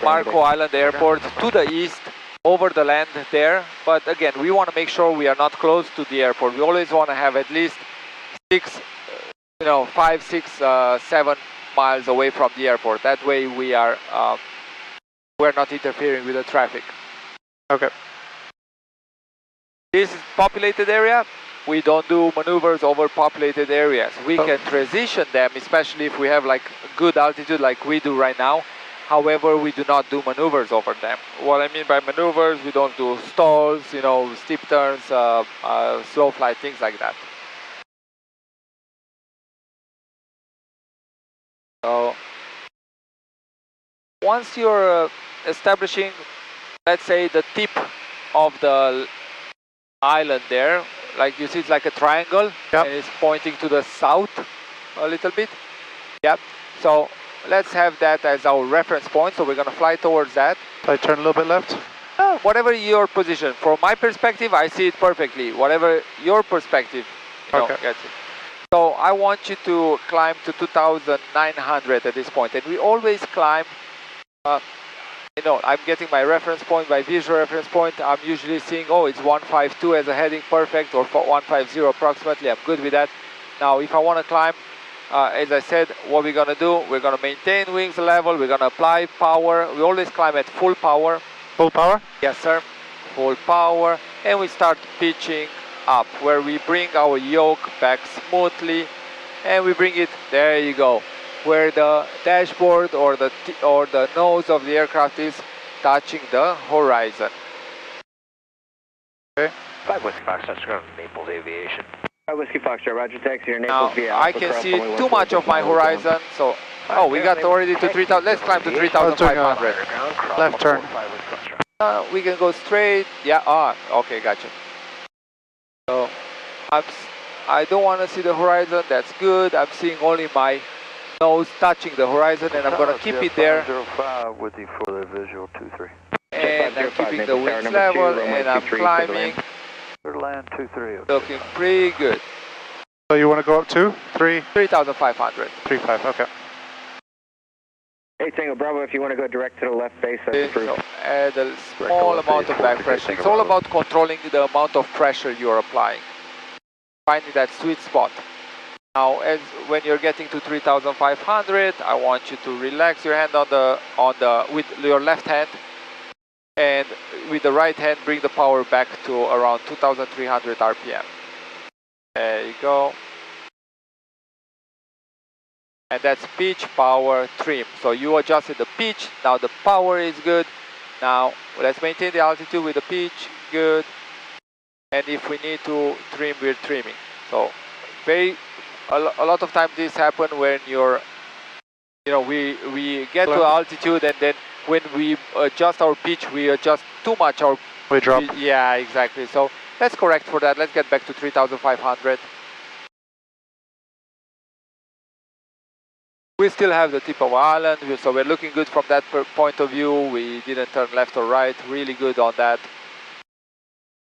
Marco Island Airport to the east, over the land there. But again, we want to make sure we are not close to the airport. We always want to have at least 5, 6, 7 miles away from the airport. That way we're not interfering with the traffic. Okay. This is populated area. We don't do maneuvers over populated areas. We can transition them, especially if we have like good altitude like we do right now. However, we do not do maneuvers over them. What I mean by maneuvers, we don't do stalls, steep turns, slow flight, things like that. So once you're establishing, let's say, the tip of the island there, like you see, it's like a triangle, and it's pointing to the south a little bit. Yep. So let's have that as our reference point. So we're going to fly towards that. I turn a little bit left? Whatever your position. From my perspective, I see it perfectly. Whatever your perspective gets it. So I want you to climb to 2,900 at this point. And we always climb, I'm getting my reference point, my visual reference point. I'm usually seeing, it's 152 as a heading, perfect, or 150 approximately. I'm good with that. Now, if I want to climb, as I said, what we're going to do, we're going to maintain wings level, we're going to apply power. We always climb at full power. Full power? Yes, sir. Full power. And we start pitching up, where we bring our yoke back smoothly, and we bring it, there you go, where the dashboard or the nose of the aircraft is touching the horizon. Okay. 5 Whiskey Foxtrot, ground Naples Aviation. 5 Whiskey Foxtrot, Roger, taxi here, Naples via Now, I can see too much of my horizon, so, we got already to 3,000, let's climb to 3,500. Left turn. We can go straight, okay, gotcha. So, I don't want to see the horizon, that's good. I'm seeing only my nose touching the horizon, and I'm going to keep it there. 05 with you for the visual 23. And I'm keeping the wings level, and I'm climbing. Land 23. Looking pretty good. So you want to go up to 3,500. 3.5, okay. Hey, Tango Bravo, if you want to go direct to the left base, that's approved. So add a small amount of back pressure. It's all about controlling the amount of pressure you're applying. Finding that sweet spot. Now, when you're getting to 3,500, I want you to relax your hand with your left hand, and with the right hand, bring the power back to around 2,300 RPM. There you go. And that's pitch, power, trim. So you adjusted the pitch, now the power is good. Now, let's maintain the altitude with the pitch, good. And if we need to trim, we're trimming. So, a lot of times this happens when you're, we get to altitude and then when we adjust our pitch, we adjust too much our... We drop. Yeah, exactly. So, let's correct for that. Let's get back to 3,500. We still have the tip of our island, so we're looking good from that point of view. We didn't turn left or right, really good on that.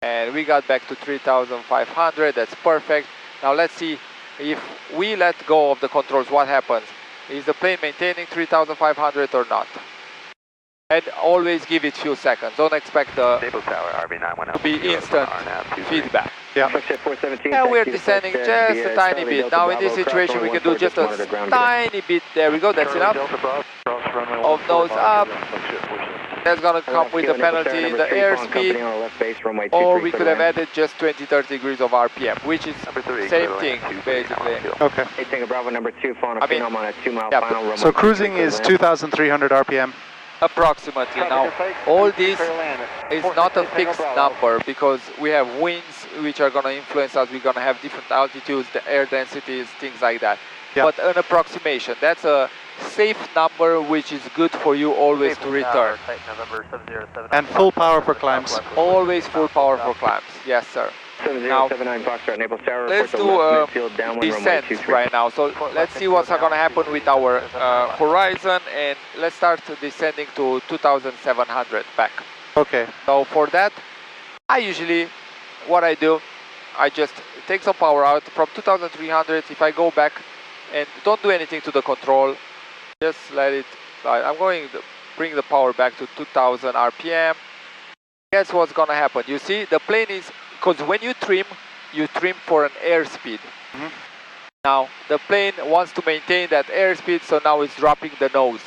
And we got back to 3,500, that's perfect. Now let's see if we let go of the controls, what happens? Is the plane maintaining 3,500 or not? And always give it few seconds, don't expect the to be instant feedback. Yeah. Yeah, we're descending just a tiny bit. Now in this situation we can do just a tiny bit. There we go, that's enough. Of nose up. That's gonna come with the penalty, the airspeed. Or we could have added just 20-30 degrees of RPM, which is same thing basically. Okay. I mean, so cruising is 2,300 RPM. Approximately. Now, all this is not a fixed number because we have winds which are going to influence us. We're going to have different altitudes, the air densities, things like that. Yeah. But an approximation, that's a safe number which is good for you always to return. And full power for climbs. Always full power for climbs, yes sir. Now, let's do descent right now. So let's see what's going to happen with our horizon, and let's start descending to 2,700 back. Okay. So for that, what I do, I just take some power out from 2,300. If I go back and don't do anything to the control, just let it slide. I'm going to bring the power back to 2,000 RPM. Guess what's going to happen? You see, the plane is... Because when you trim for an airspeed. Mm-hmm. Now, the plane wants to maintain that airspeed, so now it's dropping the nose.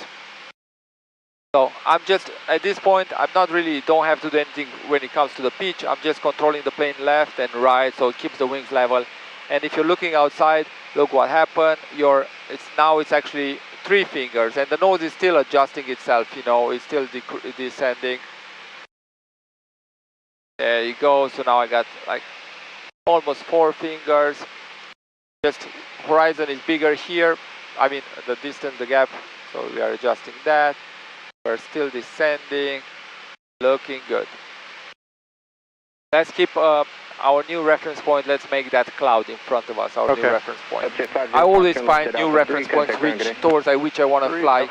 So, I'm just, at this point, don't have to do anything when it comes to the pitch. I'm just controlling the plane left and right, so it keeps the wings level. And if you're looking outside, look what happened. It's actually 3 fingers, and the nose is still adjusting itself, it's still descending. There you go, so now I got like almost 4 fingers. Just horizon is bigger here. I mean the distance, the gap, so we are adjusting that. We're still descending, looking good. Let's keep our new reference point, let's make that cloud in front of us, our new reference point. I always find new reference points towards which I want to fly.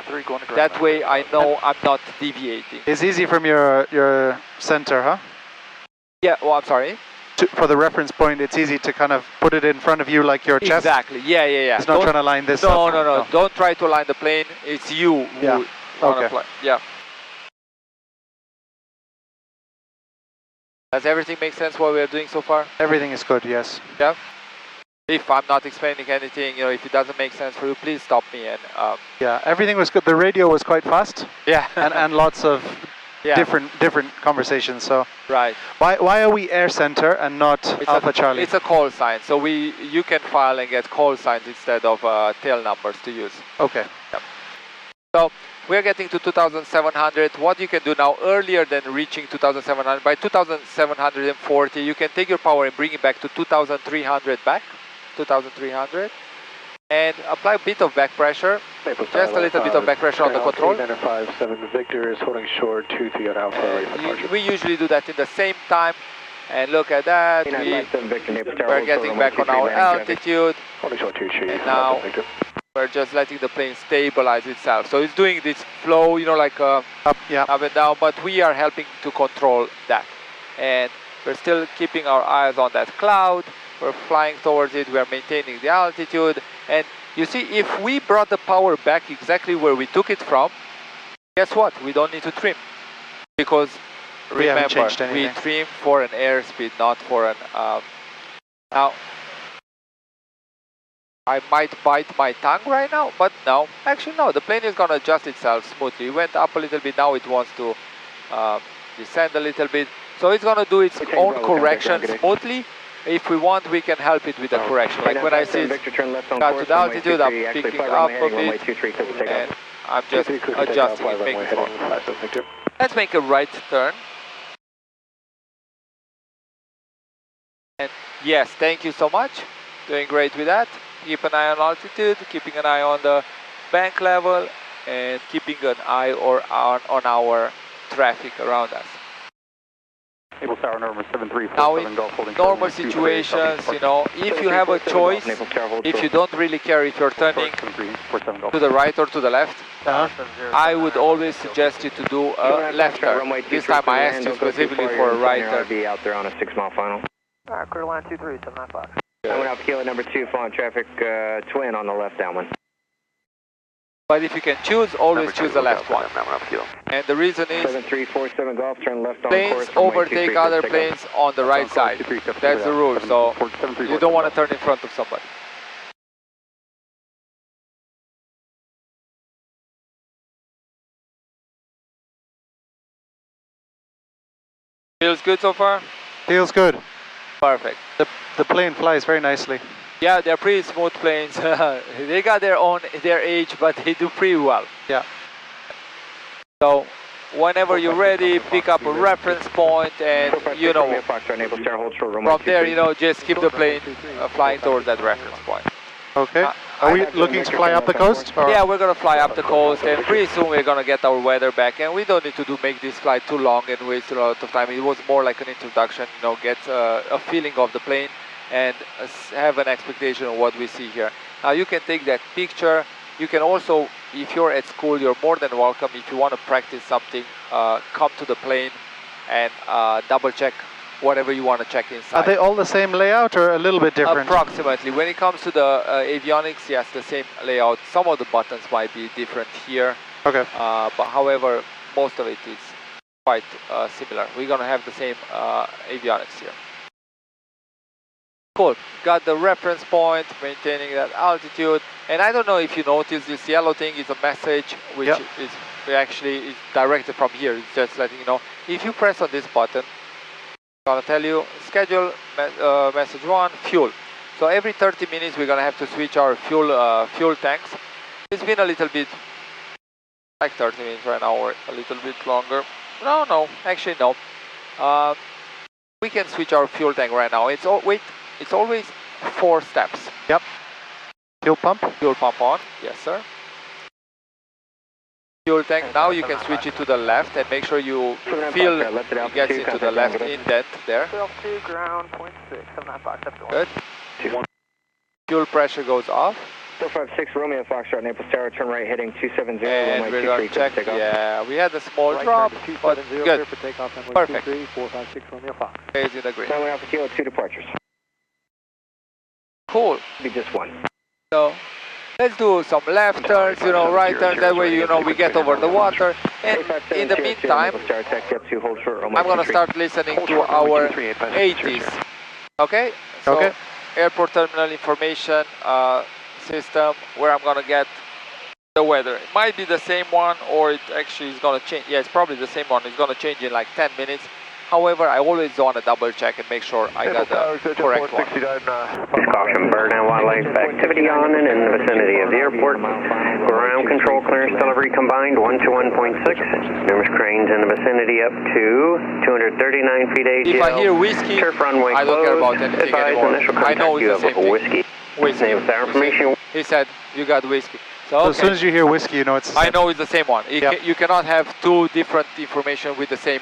That way I know I'm not deviating. It's easy from your center, huh? Yeah, well, I'm sorry? For the reference point, it's easy to kind of put it in front of you like your chest. Exactly, yeah. It's not trying to line this up. No. Don't try to line the plane. It's you who want to fly. Yeah. Does everything make sense what we're doing so far? Everything is good, yes. Yeah? If I'm not explaining anything, if it doesn't make sense for you, please stop me. And yeah, everything was good. The radio was quite fast. Yeah. and lots of... Yeah. Different conversations. So right. Why are we air center and not Alpha Charlie? It's a call sign. So you can file and get call signs instead of tail numbers to use. Okay. Yep. So we're getting to 2,700. What you can do now, earlier than reaching 2,700, by 2,740, you can take your power and bring it back to 2,300 back. 2,300. And apply a bit of back pressure, just a little bit of back pressure on the control. Victor is holding short 23 on Alpha. We usually do that in the same time, and look at that, we're getting back on our altitude, and now we're just letting the plane stabilize itself. So it's doing this flow, like up and down, but we are helping to control that. And we're still keeping our eyes on that cloud. We're flying towards it, we're maintaining the altitude, and you see, if we brought the power back exactly where we took it from, guess what? We don't need to trim, because remember, we trim for an airspeed, not for an... now, I might bite my tongue right now, but no, actually no, the plane is going to adjust itself smoothly. It went up a little bit, now it wants to descend a little bit, so it's going to do its own correction smoothly. If we want, we can help it with the correction. Like when I see it got to the altitude, I'm picking up a bit, and I'm just making it. Let's make a right turn. And yes, thank you so much. Doing great with that. Keep an eye on altitude, keeping an eye on the bank level, and keeping an eye on our traffic around us. Naval Tower number 737 Now in Golf holding normal situations, you know, if you have a choice, if you don't really care if you're turning to the right or to the left, I would always suggest you to do a left turn. This time I asked you specifically for a right turn. RV out there on a 6 mile final. Alright, clear line 23, 795. Coming out kilo number 2, following traffic twin on the left downwind. But if you can choose, always choose the left one. And the reason is 7347 Golf, turn left on planes course. overtake other planes on the right side. That's the rule, so you don't want to turn in front of somebody. Feels good so far? Feels good. Perfect. The plane flies very nicely. Yeah, they're pretty smooth planes. They got their age, but they do pretty well. Yeah. So whenever you're ready, pick up a reference point, and you know, from there, you know, just keep the plane flying towards that reference point. Okay. Are we looking to fly up the coast? Or? Yeah, we're gonna fly up the coast, and pretty soon we're gonna get our weather back, and we don't need to make this flight too long and waste a lot of time. It was more like an introduction, you know, get a feeling of the plane and have an expectation of what we see here. Now you can take that picture. You can also, if you're at school, you're more than welcome. If you want to practice something, come to the plane and double check whatever you want to check inside. Are they all the same layout or a little bit different? Approximately. When it comes to the avionics, yes, the same layout. Some of the buttons might be different here. Okay. But however, most of it is quite similar. We're going to have the same avionics here. Cool. Got the reference point, maintaining that altitude. And I don't know if you noticed, this yellow thing is a message which is actually directed from here. It's just letting you know. If you press on this button, it's going to tell you schedule message 1, fuel. So every 30 minutes we're going to have to switch our fuel tanks. It's been a little bit like 30 minutes right now, or a little bit longer. No, actually no. We can switch our fuel tank right now. It's always 4 steps. Yep. Fuel pump? Fuel pump on. Yes, sir. Fuel tank. Now you can switch it to the left and make sure you feel it gets into the left indent there. Ground, 0.6, 795, Good. Fuel pressure goes off. 456 Romeo Foxtrot, Naples Tower, turn right heading 270. And we're going to check. Yeah, we had a small drop, but good. Perfect. 456 Romeo Fox. Is in the green. 9 Alpha Kilo, 2 departures. Cool. Be just 1. So let's do some left turns, you know, right turns. That way, you know, we get over the water. And in the meantime, I'm going to start listening to our 80s. Okay? So airport terminal information system, where I'm going to get the weather. It might be the same one, or it actually is going to change. Yeah, it's probably the same one. It's going to change in like 10 minutes. However, I always want to double check and make sure I got the correct one. Caution, bird and wildlife activity on and in the vicinity of the airport. Ground control clearance delivery combined 121.6. Numerous cranes in the vicinity up to 239 feet AGL. If I hear whiskey, turf runway I don't care about anything anymore. I know it's the same thing. Whiskey. Whiskey. He said, you got whiskey. So, okay. As soon as you hear whiskey, you know it's the same. I know it's the same one. You cannot have 2 different information with the same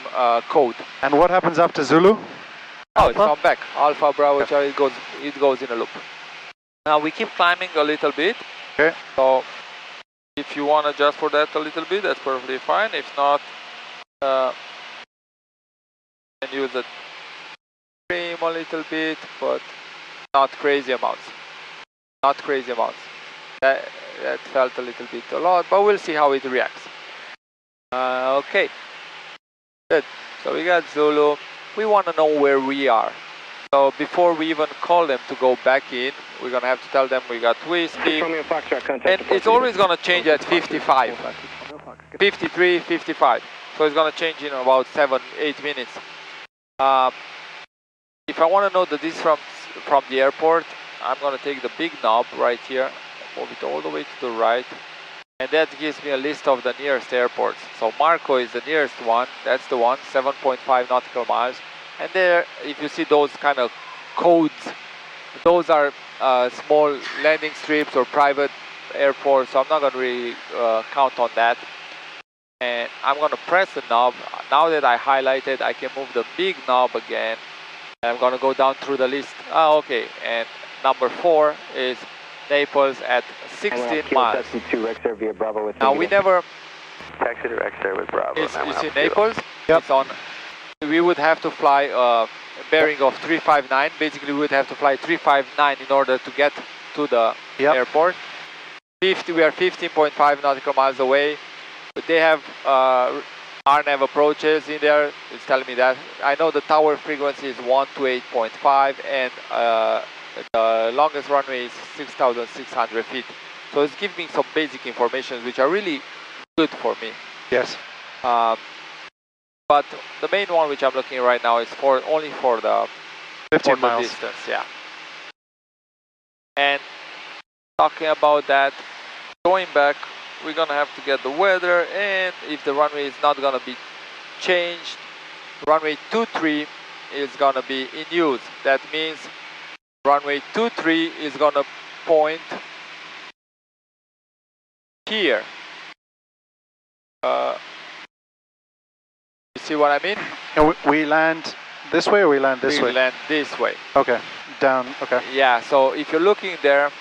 code. And what happens after Zulu? Oh, it's come back. Alpha, Bravo, Charlie, it goes in a loop. Now we keep climbing a little bit. Okay. So if you want to adjust for that a little bit, that's perfectly fine. If not, you can use the trim a little bit, but not crazy amounts. Not crazy amounts. That felt a little bit a lot, but we'll see how it reacts. Okay, good. So we got Zulu. We want to know where we are. So before we even call them to go back in, we're going to have to tell them we got whiskey. And it's always going to change at 55. 53, 55. So it's going to change in about 7-8 minutes. If I want to know the distance from the airport, I'm going to take the big knob right here. Move it all the way to the right. And that gives me a list of the nearest airports. So Marco is the nearest one, that's the one, 7.5 nautical miles. And there, if you see those kind of codes, those are small landing strips or private airports, so I'm not going to really count on that. And I'm going to press the knob. Now that I highlighted, I can move the big knob again. And I'm going to go down through the list. Okay, and number 4 is Naples at 16 miles. Now we never... Taxi to X-Ray with Bravo. You see Naples? Yep. It's on. We would have to fly bearing of 359. Basically, we would have to fly 359 in order to get to the airport. We are 15.5 nautical miles away. But they have RNAV approaches in there. It's telling me that. I know the tower frequency is 128.5 and the longest runway is 6,600 feet. So it's giving me some basic information which are really good for me. Yes. But the main one which I'm looking at right now is only for the 15 miles distance, yeah. And talking about that, going back, we're gonna have to get the weather, and if the runway is not gonna be changed, runway 23 is gonna be in use. That means runway 23 is gonna point here. You see what I mean? And we land this way or we land this way? We land this way. Okay, down, okay. Yeah, so if you're looking there,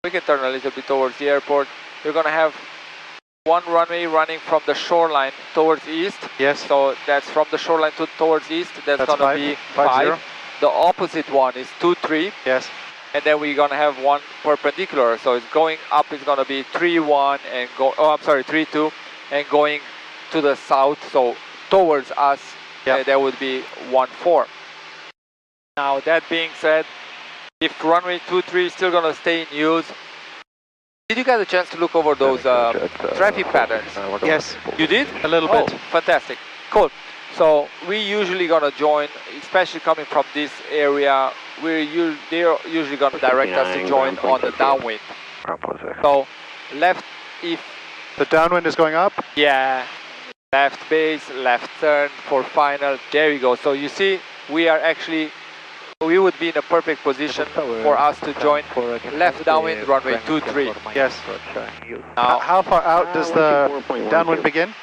we can turn a little bit towards the airport. You're gonna have one runway running from the shoreline towards east. Yes. So that's from the shoreline towards east. That's gonna be 5. The opposite one is 23. Yes. And then we're gonna have one perpendicular. So it's going up. It's gonna be 3-1 and go. Oh, I'm sorry, 3-2, and going to the south. So towards us, there would be 1-4. Now that being said, if runway 23 is still gonna stay in use. Did you get a chance to look over those traffic patterns? Yes. You did? A little bit. Fantastic. Cool. So we usually gonna join, especially coming from this area, they're usually gonna direct us to join on the downwind. So left, if... The downwind is going up? Yeah. Left base, left turn for final. There you go. So you see, we are actually... We would be in a perfect position for us to join left downwind runway 23. Yes. Now, how far out does the downwind begin?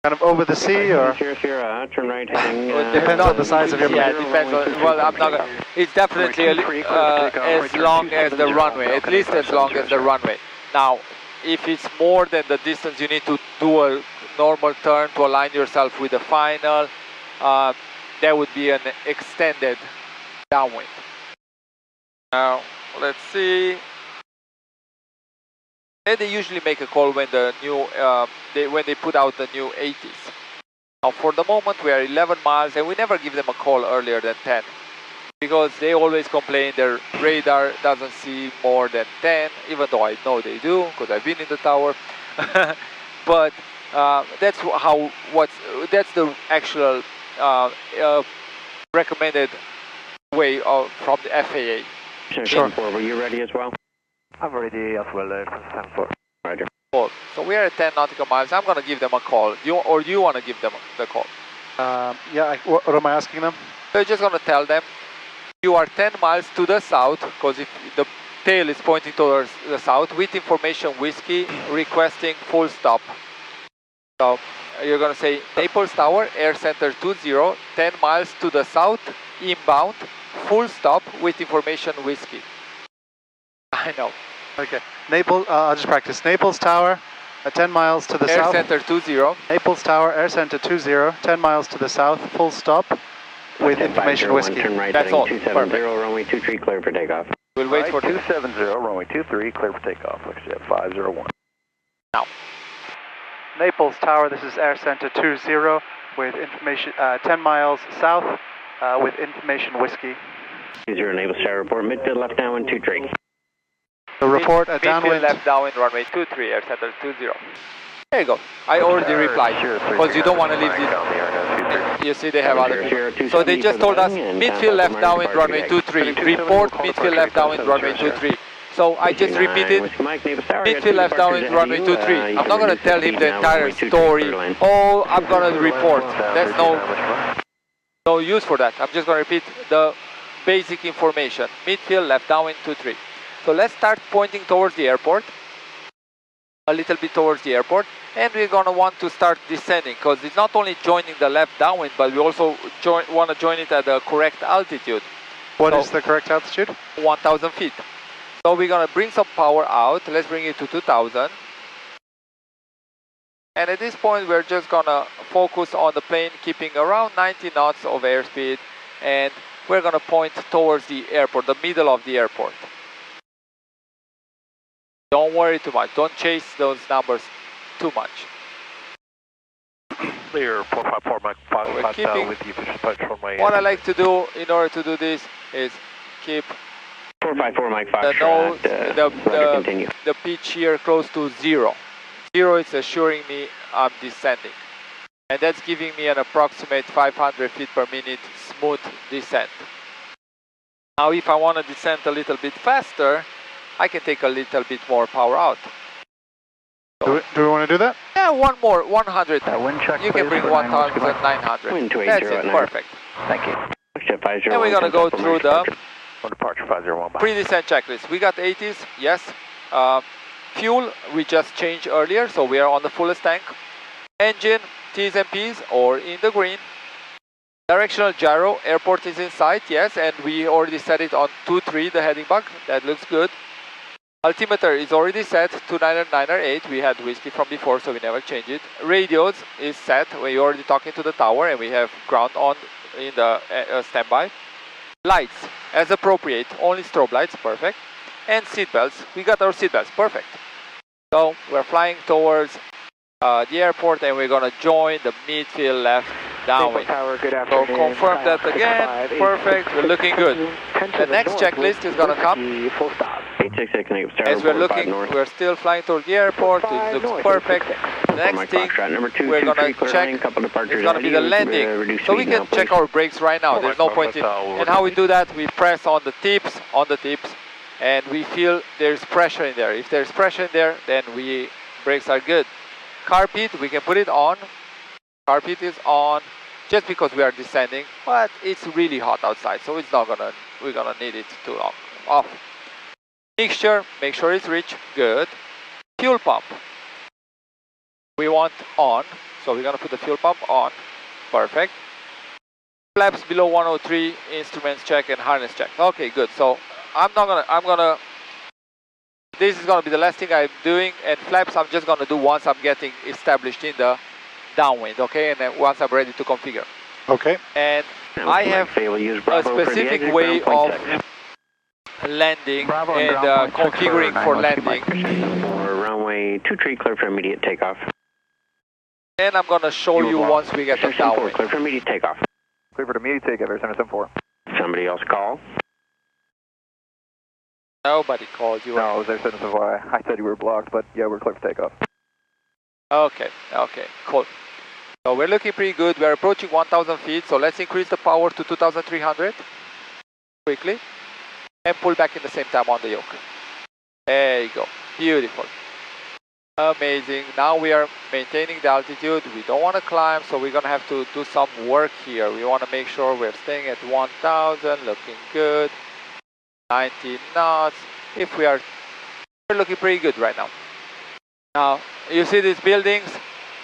Kind of over the sea, or? Turn right heading. Depends on the size of your plane. Yeah, it depends on. Well, I'm not gonna. It's definitely as long as the runway, at least as long as the runway. Now, if it's more than the distance, you need to do a normal turn to align yourself with the final. There would be an extended downwind. Now, let's see. And they usually make a call when the new, when they put out the new 80s. Now, for the moment, we are 11 miles, and we never give them a call earlier than 10, because they always complain their radar doesn't see more than 10, even though I know they do, because I've been in the tower. But that's that's the actual recommended way from the FAA. Sure. Were you ready as well? I'm ready as well, stand for. Roger. Cool. So we are at 10 nautical miles. I'm going to give them a call. Do you want to give them the call? Yeah, what am I asking them? So you're just going to tell them you are 10 miles to the south, because if the tail is pointing towards the south, with information whiskey requesting full stop. So you're going to say Naples Tower, Air Center 20, 10 miles to the south, inbound, full stop with information whiskey. I know. Okay. Naples, I'll just practice. Naples Tower, 10 miles to the south. Air Center 20. Naples Tower, Air Center 20, 10 miles to the south, full stop with information whiskey. Turn right, that's all. 270, runway 23, clear for takeoff. We'll wait for 270, runway 23, clear for takeoff. Looks at 501. Now. Naples Tower, this is Air Center 20 with information, 10 miles south with information whiskey. 20 Naples Tower report, midfield left downwind 23. The report at downwind. Left downwind runway 23, Air Center 20. There you go. I already replied, because you don't want to leave this. You see they have other people. So they just told us midfield left downwind runway 23. Report midfield left downwind runway 23. So I just repeated, midfield left downwind, runway 23. I'm not going to tell him the entire story. Oh, I'm going to report. There's no use for that. I'm just going to repeat the basic information. Midfield left downwind 23. So let's start pointing towards the airport. A little bit towards the airport. And we're going to want to start descending because it's not only joining the left downwind, but we also want to join it at the correct altitude. What is the correct altitude? 1,000 feet. So we're going to bring some power out. Let's bring it to 2,000. And at this point, we're just going to focus on the plane, keeping around 90 knots of airspeed. And we're going to point towards the airport, the middle of the airport. Don't worry too much. Don't chase those numbers too much. Clear 454 Mike 5 with the official approach for my... What I like to do in order to do this is keep 454 Mike 5 the nose, the pitch here close to 0. 0 is assuring me I'm descending. And that's giving me an approximate 500 feet per minute smooth descent. Now if I want to descend a little bit faster, I can take a little bit more power out. Do we want to do that? Yeah, one more, 100. Wind check, you can bring 1,900. That's it, perfect. Thank you. And we're going to go through the departure 501 by. pre-descent checklist. We got 80s, yes. Fuel, we just changed earlier, so we are on the fullest tank. Engine, T's and P's, or in the green. Directional gyro, airport is in sight, yes, and we already set it on 2-3, the heading bug. That looks good. Altimeter is already set to 998. We had whiskey from before, so we never change it. Radios is set. We're already talking to the tower, and we have ground on in the standby. Lights, as appropriate, only strobe lights, perfect. And seatbelts, we got our seatbelts, perfect. So we're flying towards the airport, and we're going to join the midfield left downwind. So confirm that again, perfect, we're looking good. The next checklist is going to come. As we're looking, we're still flying toward the airport, it looks perfect. The next thing we're going to check is going to be the landing. So we can check our brakes right now, there's no point in. And how we do that, we press on the tips, and we feel there's pressure in there. If there's pressure in there, then brakes are good. Carpet, we can put it on. Carpet is on just because we are descending, but it's really hot outside, so it's not we're gonna need it too long. Off. Mixture, make sure it's rich, good. Fuel pump, we want on, so we're gonna put the fuel pump on, perfect. Flaps below 103, instruments check and harness check. Okay, good. So this is gonna be the last thing I'm doing, and flaps I'm just gonna do once I'm getting established in the downwind, okay, and then once I'm ready to configure. Okay. And I have a specific way of landing and configuring for landing. For runway 23, clear for immediate takeoff. And I'm going to show you once we get to downwind. Clear for immediate takeoff. Clear for immediate takeoff, Air 774. Somebody else call? Nobody called you. No, it was Air 774. I said you were blocked, but yeah, we're clear for takeoff. Okay, cool. So we're looking pretty good. We're approaching 1,000 feet, so let's increase the power to 2,300 quickly and pull back in the same time on the yoke. There you go, beautiful. Amazing. Now we are maintaining the altitude. We don't want to climb, so we're going to have to do some work here. We want to make sure we're staying at 1,000, looking good. 90 knots. We're looking pretty good right now. Now, you see these buildings?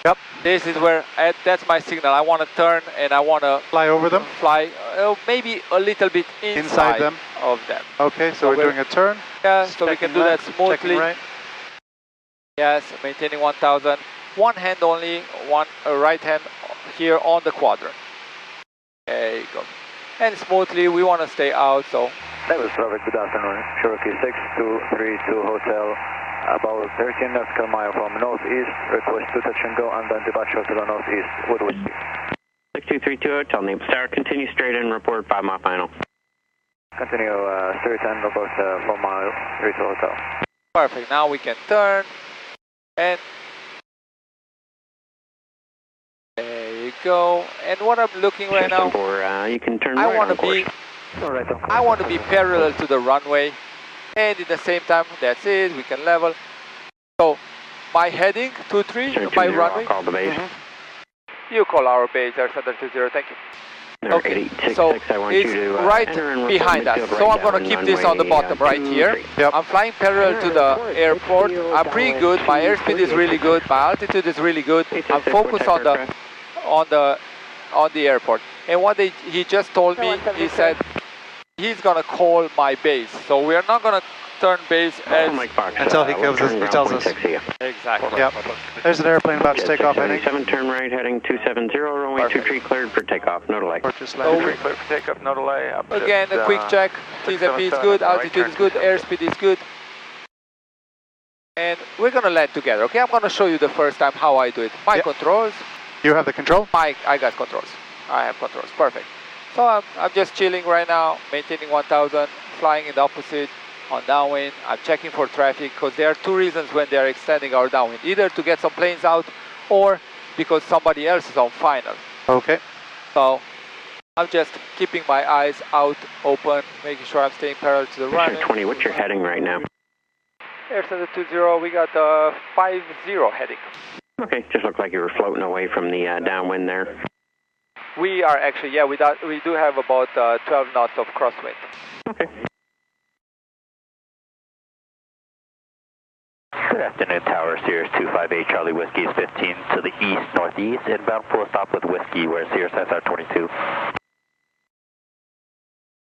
Yep. This is where, that's my signal. I want to turn and I want to fly over them? Fly maybe a little bit inside them? Of them. Okay, so we're doing a turn? Yeah, so we can do that smoothly. Right. Yes, maintaining 1,000. One hand only, right hand here on the quadrant. There you go. And smoothly, we want to stay out, so. That was perfect. Good afternoon. Cherokee 6232 Hotel. About 13 nautical mile from northeast. Request to touch and go and then departure to the northeast. With whiskey. 6232 Hotel, Naples Tower. Continue straight in, report 5 mile final. Continue straight in, about 4 mile, reach the hotel. Perfect. Now we can turn. And there you go. And what I'm looking right now, you can turn I want to be parallel to the runway. And at the same time, that's it, we can level. So, my heading, 23, my runway. Call the base. You call our base, Air Center 20, thank you. Okay, 866, so I want it's you to, right midfield behind us. So right I'm going to down keep this on the runway, bottom right here. 3. I'm flying parallel to the airport. I'm pretty good. My airspeed is really good. My altitude is really good. I'm focused on the airport. And what he just told me, he said he's going to call my base. So we are not going to turn base until he tells us. Exactly. Yep. There's an airplane about to take off heading. 7 turn right heading 270, runway 23 cleared for takeoff, no delay. Just So landed. Clear for takeoff, no delay. again, a quick check. T&P is good, altitude is good, airspeed is good. And we're going to land together, okay? I'm going to show you the first time how I do it. My controls. You have the control? I got controls. I have controls. Perfect. So I'm just chilling right now, maintaining 1000, flying in the opposite on downwind. I'm checking for traffic because there are two reasons when they're extending our downwind. Either to get some planes out or because somebody else is on final. Okay. So I'm just keeping my eyes out open, making sure I'm staying parallel to the runway. 20, what's your heading right now? Air Center 20, we got 50 heading. Okay, just looked like you were floating away from the downwind there. We are actually, yeah, we do have about 12 knots of crosswind. Okay. Good afternoon, Tower, Sirius 258, Charlie Whiskey is 15 to the east-northeast, inbound full stop with Whiskey, where Sirius SR 22.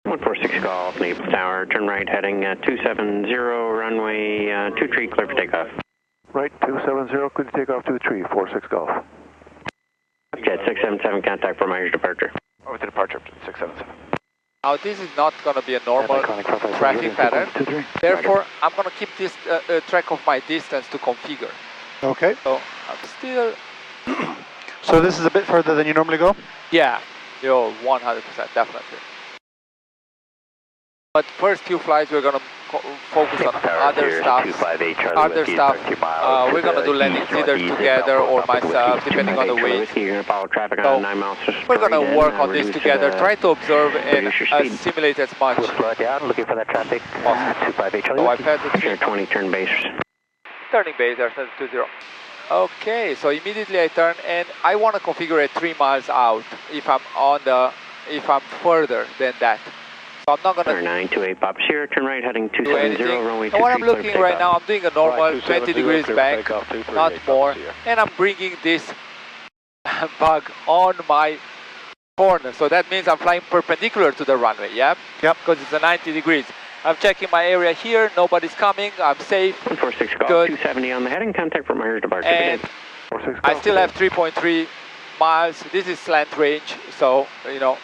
146 Golf, Naples Tower, turn right heading 270, runway 23 clear for takeoff. Right, 270, clear to take off to the tree, 46 Golf. Jet 677, contact for Myers departure. Over to departure, 677. Now this is not going to be a normal traffic pattern, therefore I'm going to keep this track of my distance to configure. Okay. So I'm still... So this is a bit further than you normally go? Yeah, 100%, definitely. But first few flights we're going to focus on other stuff. We're going to do landings either together or myself, depending on the wind. So we're going to work on this together, try to observe and assimilate as much. Looking for that traffic. 258 Charlie. So I've had the 20 turn base. turning base, Air Center 20. Okay, so immediately I turn and I want to configure it 3 miles out if I'm further than that. So I'm not going to 928 Pop Sierra, turn right heading do 270, anything. runway And what I'm 23 looking right now, I'm doing a normal 20 degrees bank, not more, and I'm bringing this bug on my corner. So that means I'm flying perpendicular to the runway, yeah? Yep. Because it's a 90 degrees. I'm checking my area here, nobody's coming, I'm safe. 146 Golf, Good. 270 on the heading, contact for Myers departure. And I still have 3.3 miles. This is slant range, so, you know,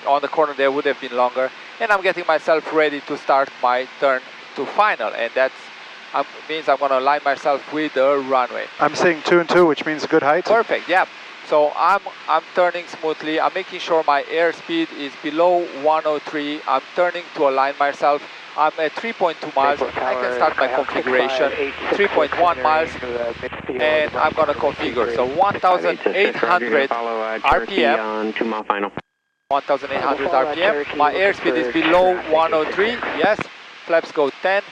on the corner there would have been longer. And I'm getting myself ready to start my turn to final, and that means I'm going to align myself with the runway. I'm seeing 2 and 2, which means a good height. Perfect, yeah. So I'm turning smoothly. I'm making sure my airspeed is below 103. I'm turning to align myself. I'm at 3.2 miles. I can start my configuration. 3.1 miles, and I'm going to configure. So 1,800 RPM. On 2 mile final. 1,800 RPM. My airspeed is below 103. Yes. Flaps go 10.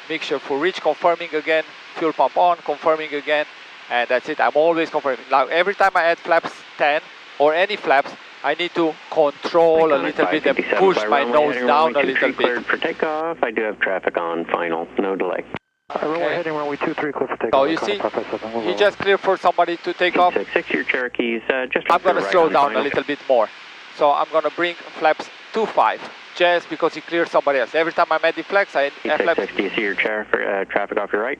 Mixture for reach, confirming again. Fuel pump on, confirming again. And that's it. I'm always confirming. Now, every time I add flaps 10 or any flaps, I need to control a little bit and push my nose down a little bit. For takeoff, I do have traffic on final, no delay. Runway heading runway 23, clear for takeoff. So you see, he just cleared for somebody to take off. 6 your Cherokees, just I'm going to right slow on down final. a little bit more. So I'm going to bring flaps 25, just because he cleared somebody else. Every time I'm at the flex, I add flaps. Do you see your traffic off your right?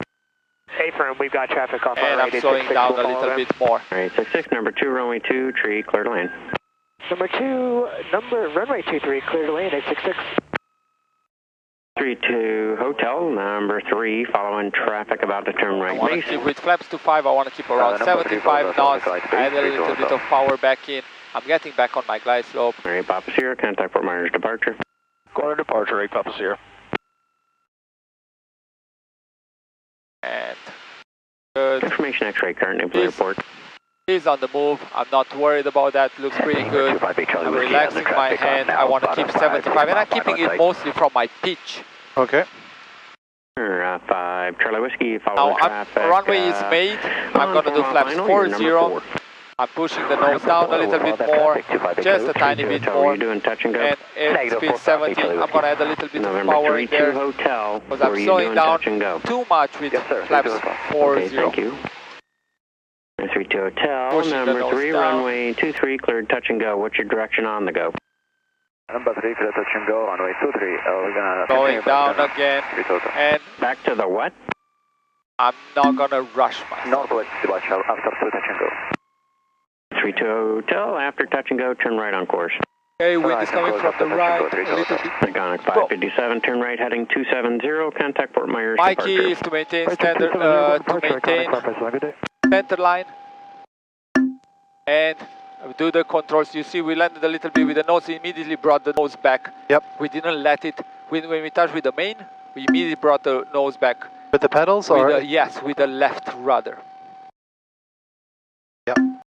Affirm, we've got traffic off And our right. I'm slowing down a little bit more. Alright, 66, number 2, runway 2, tree, clear to land. Number 2, runway 23, clear to land at 66. 32 hotel, number 3, following traffic about to turn right I want to base. keep with flaps to 5, I want to keep around 75 knots, add a little bit of power back in. I'm getting back on my glide slope. Alright, Papa Sierra, contact Fort Myers departure. Corner departure, 8 Papa Sierra. And good. Information X-ray, current Naples Airport. He's on the move. I'm not worried about that. Looks pretty good. I'm relaxing my hand. I want to keep 75, and I'm keeping it mostly from my pitch. Okay. 5 Charlie Whiskey, follow Now the traffic. runway is made. I'm going to do flaps 40. I'm pushing the nose down a little bit more, just a tiny bit more. You're doing touch and go. And airspeed 70. I'm going to add a little bit of November power in 32 there Hotel. because I'm slowing down too much with flaps 40. Okay, thank you. 32 Hotel, Pushing the number nose 3, down. runway 23, cleared touch and go. What's your direction on the go? Number 3, clear touch and go, runway 23. We're gonna Slowing down again. And Back to the what? I'm not going to rush myself. Northwest departure after 2 touch and go. 32 Hotel, after touch and go, turn right on course. Okay, wind is coming from the right. A little bit. Iconic 557, turn right, heading 270, contact Fort Myers. My key is to maintain standard, to maintain center line. And do the controls. You see, we landed a little bit with the nose, immediately brought the nose back. Yep. We didn't let it, when we touched with the main, we immediately brought the nose back. With the pedals With or? yes, with the left rudder. Yep.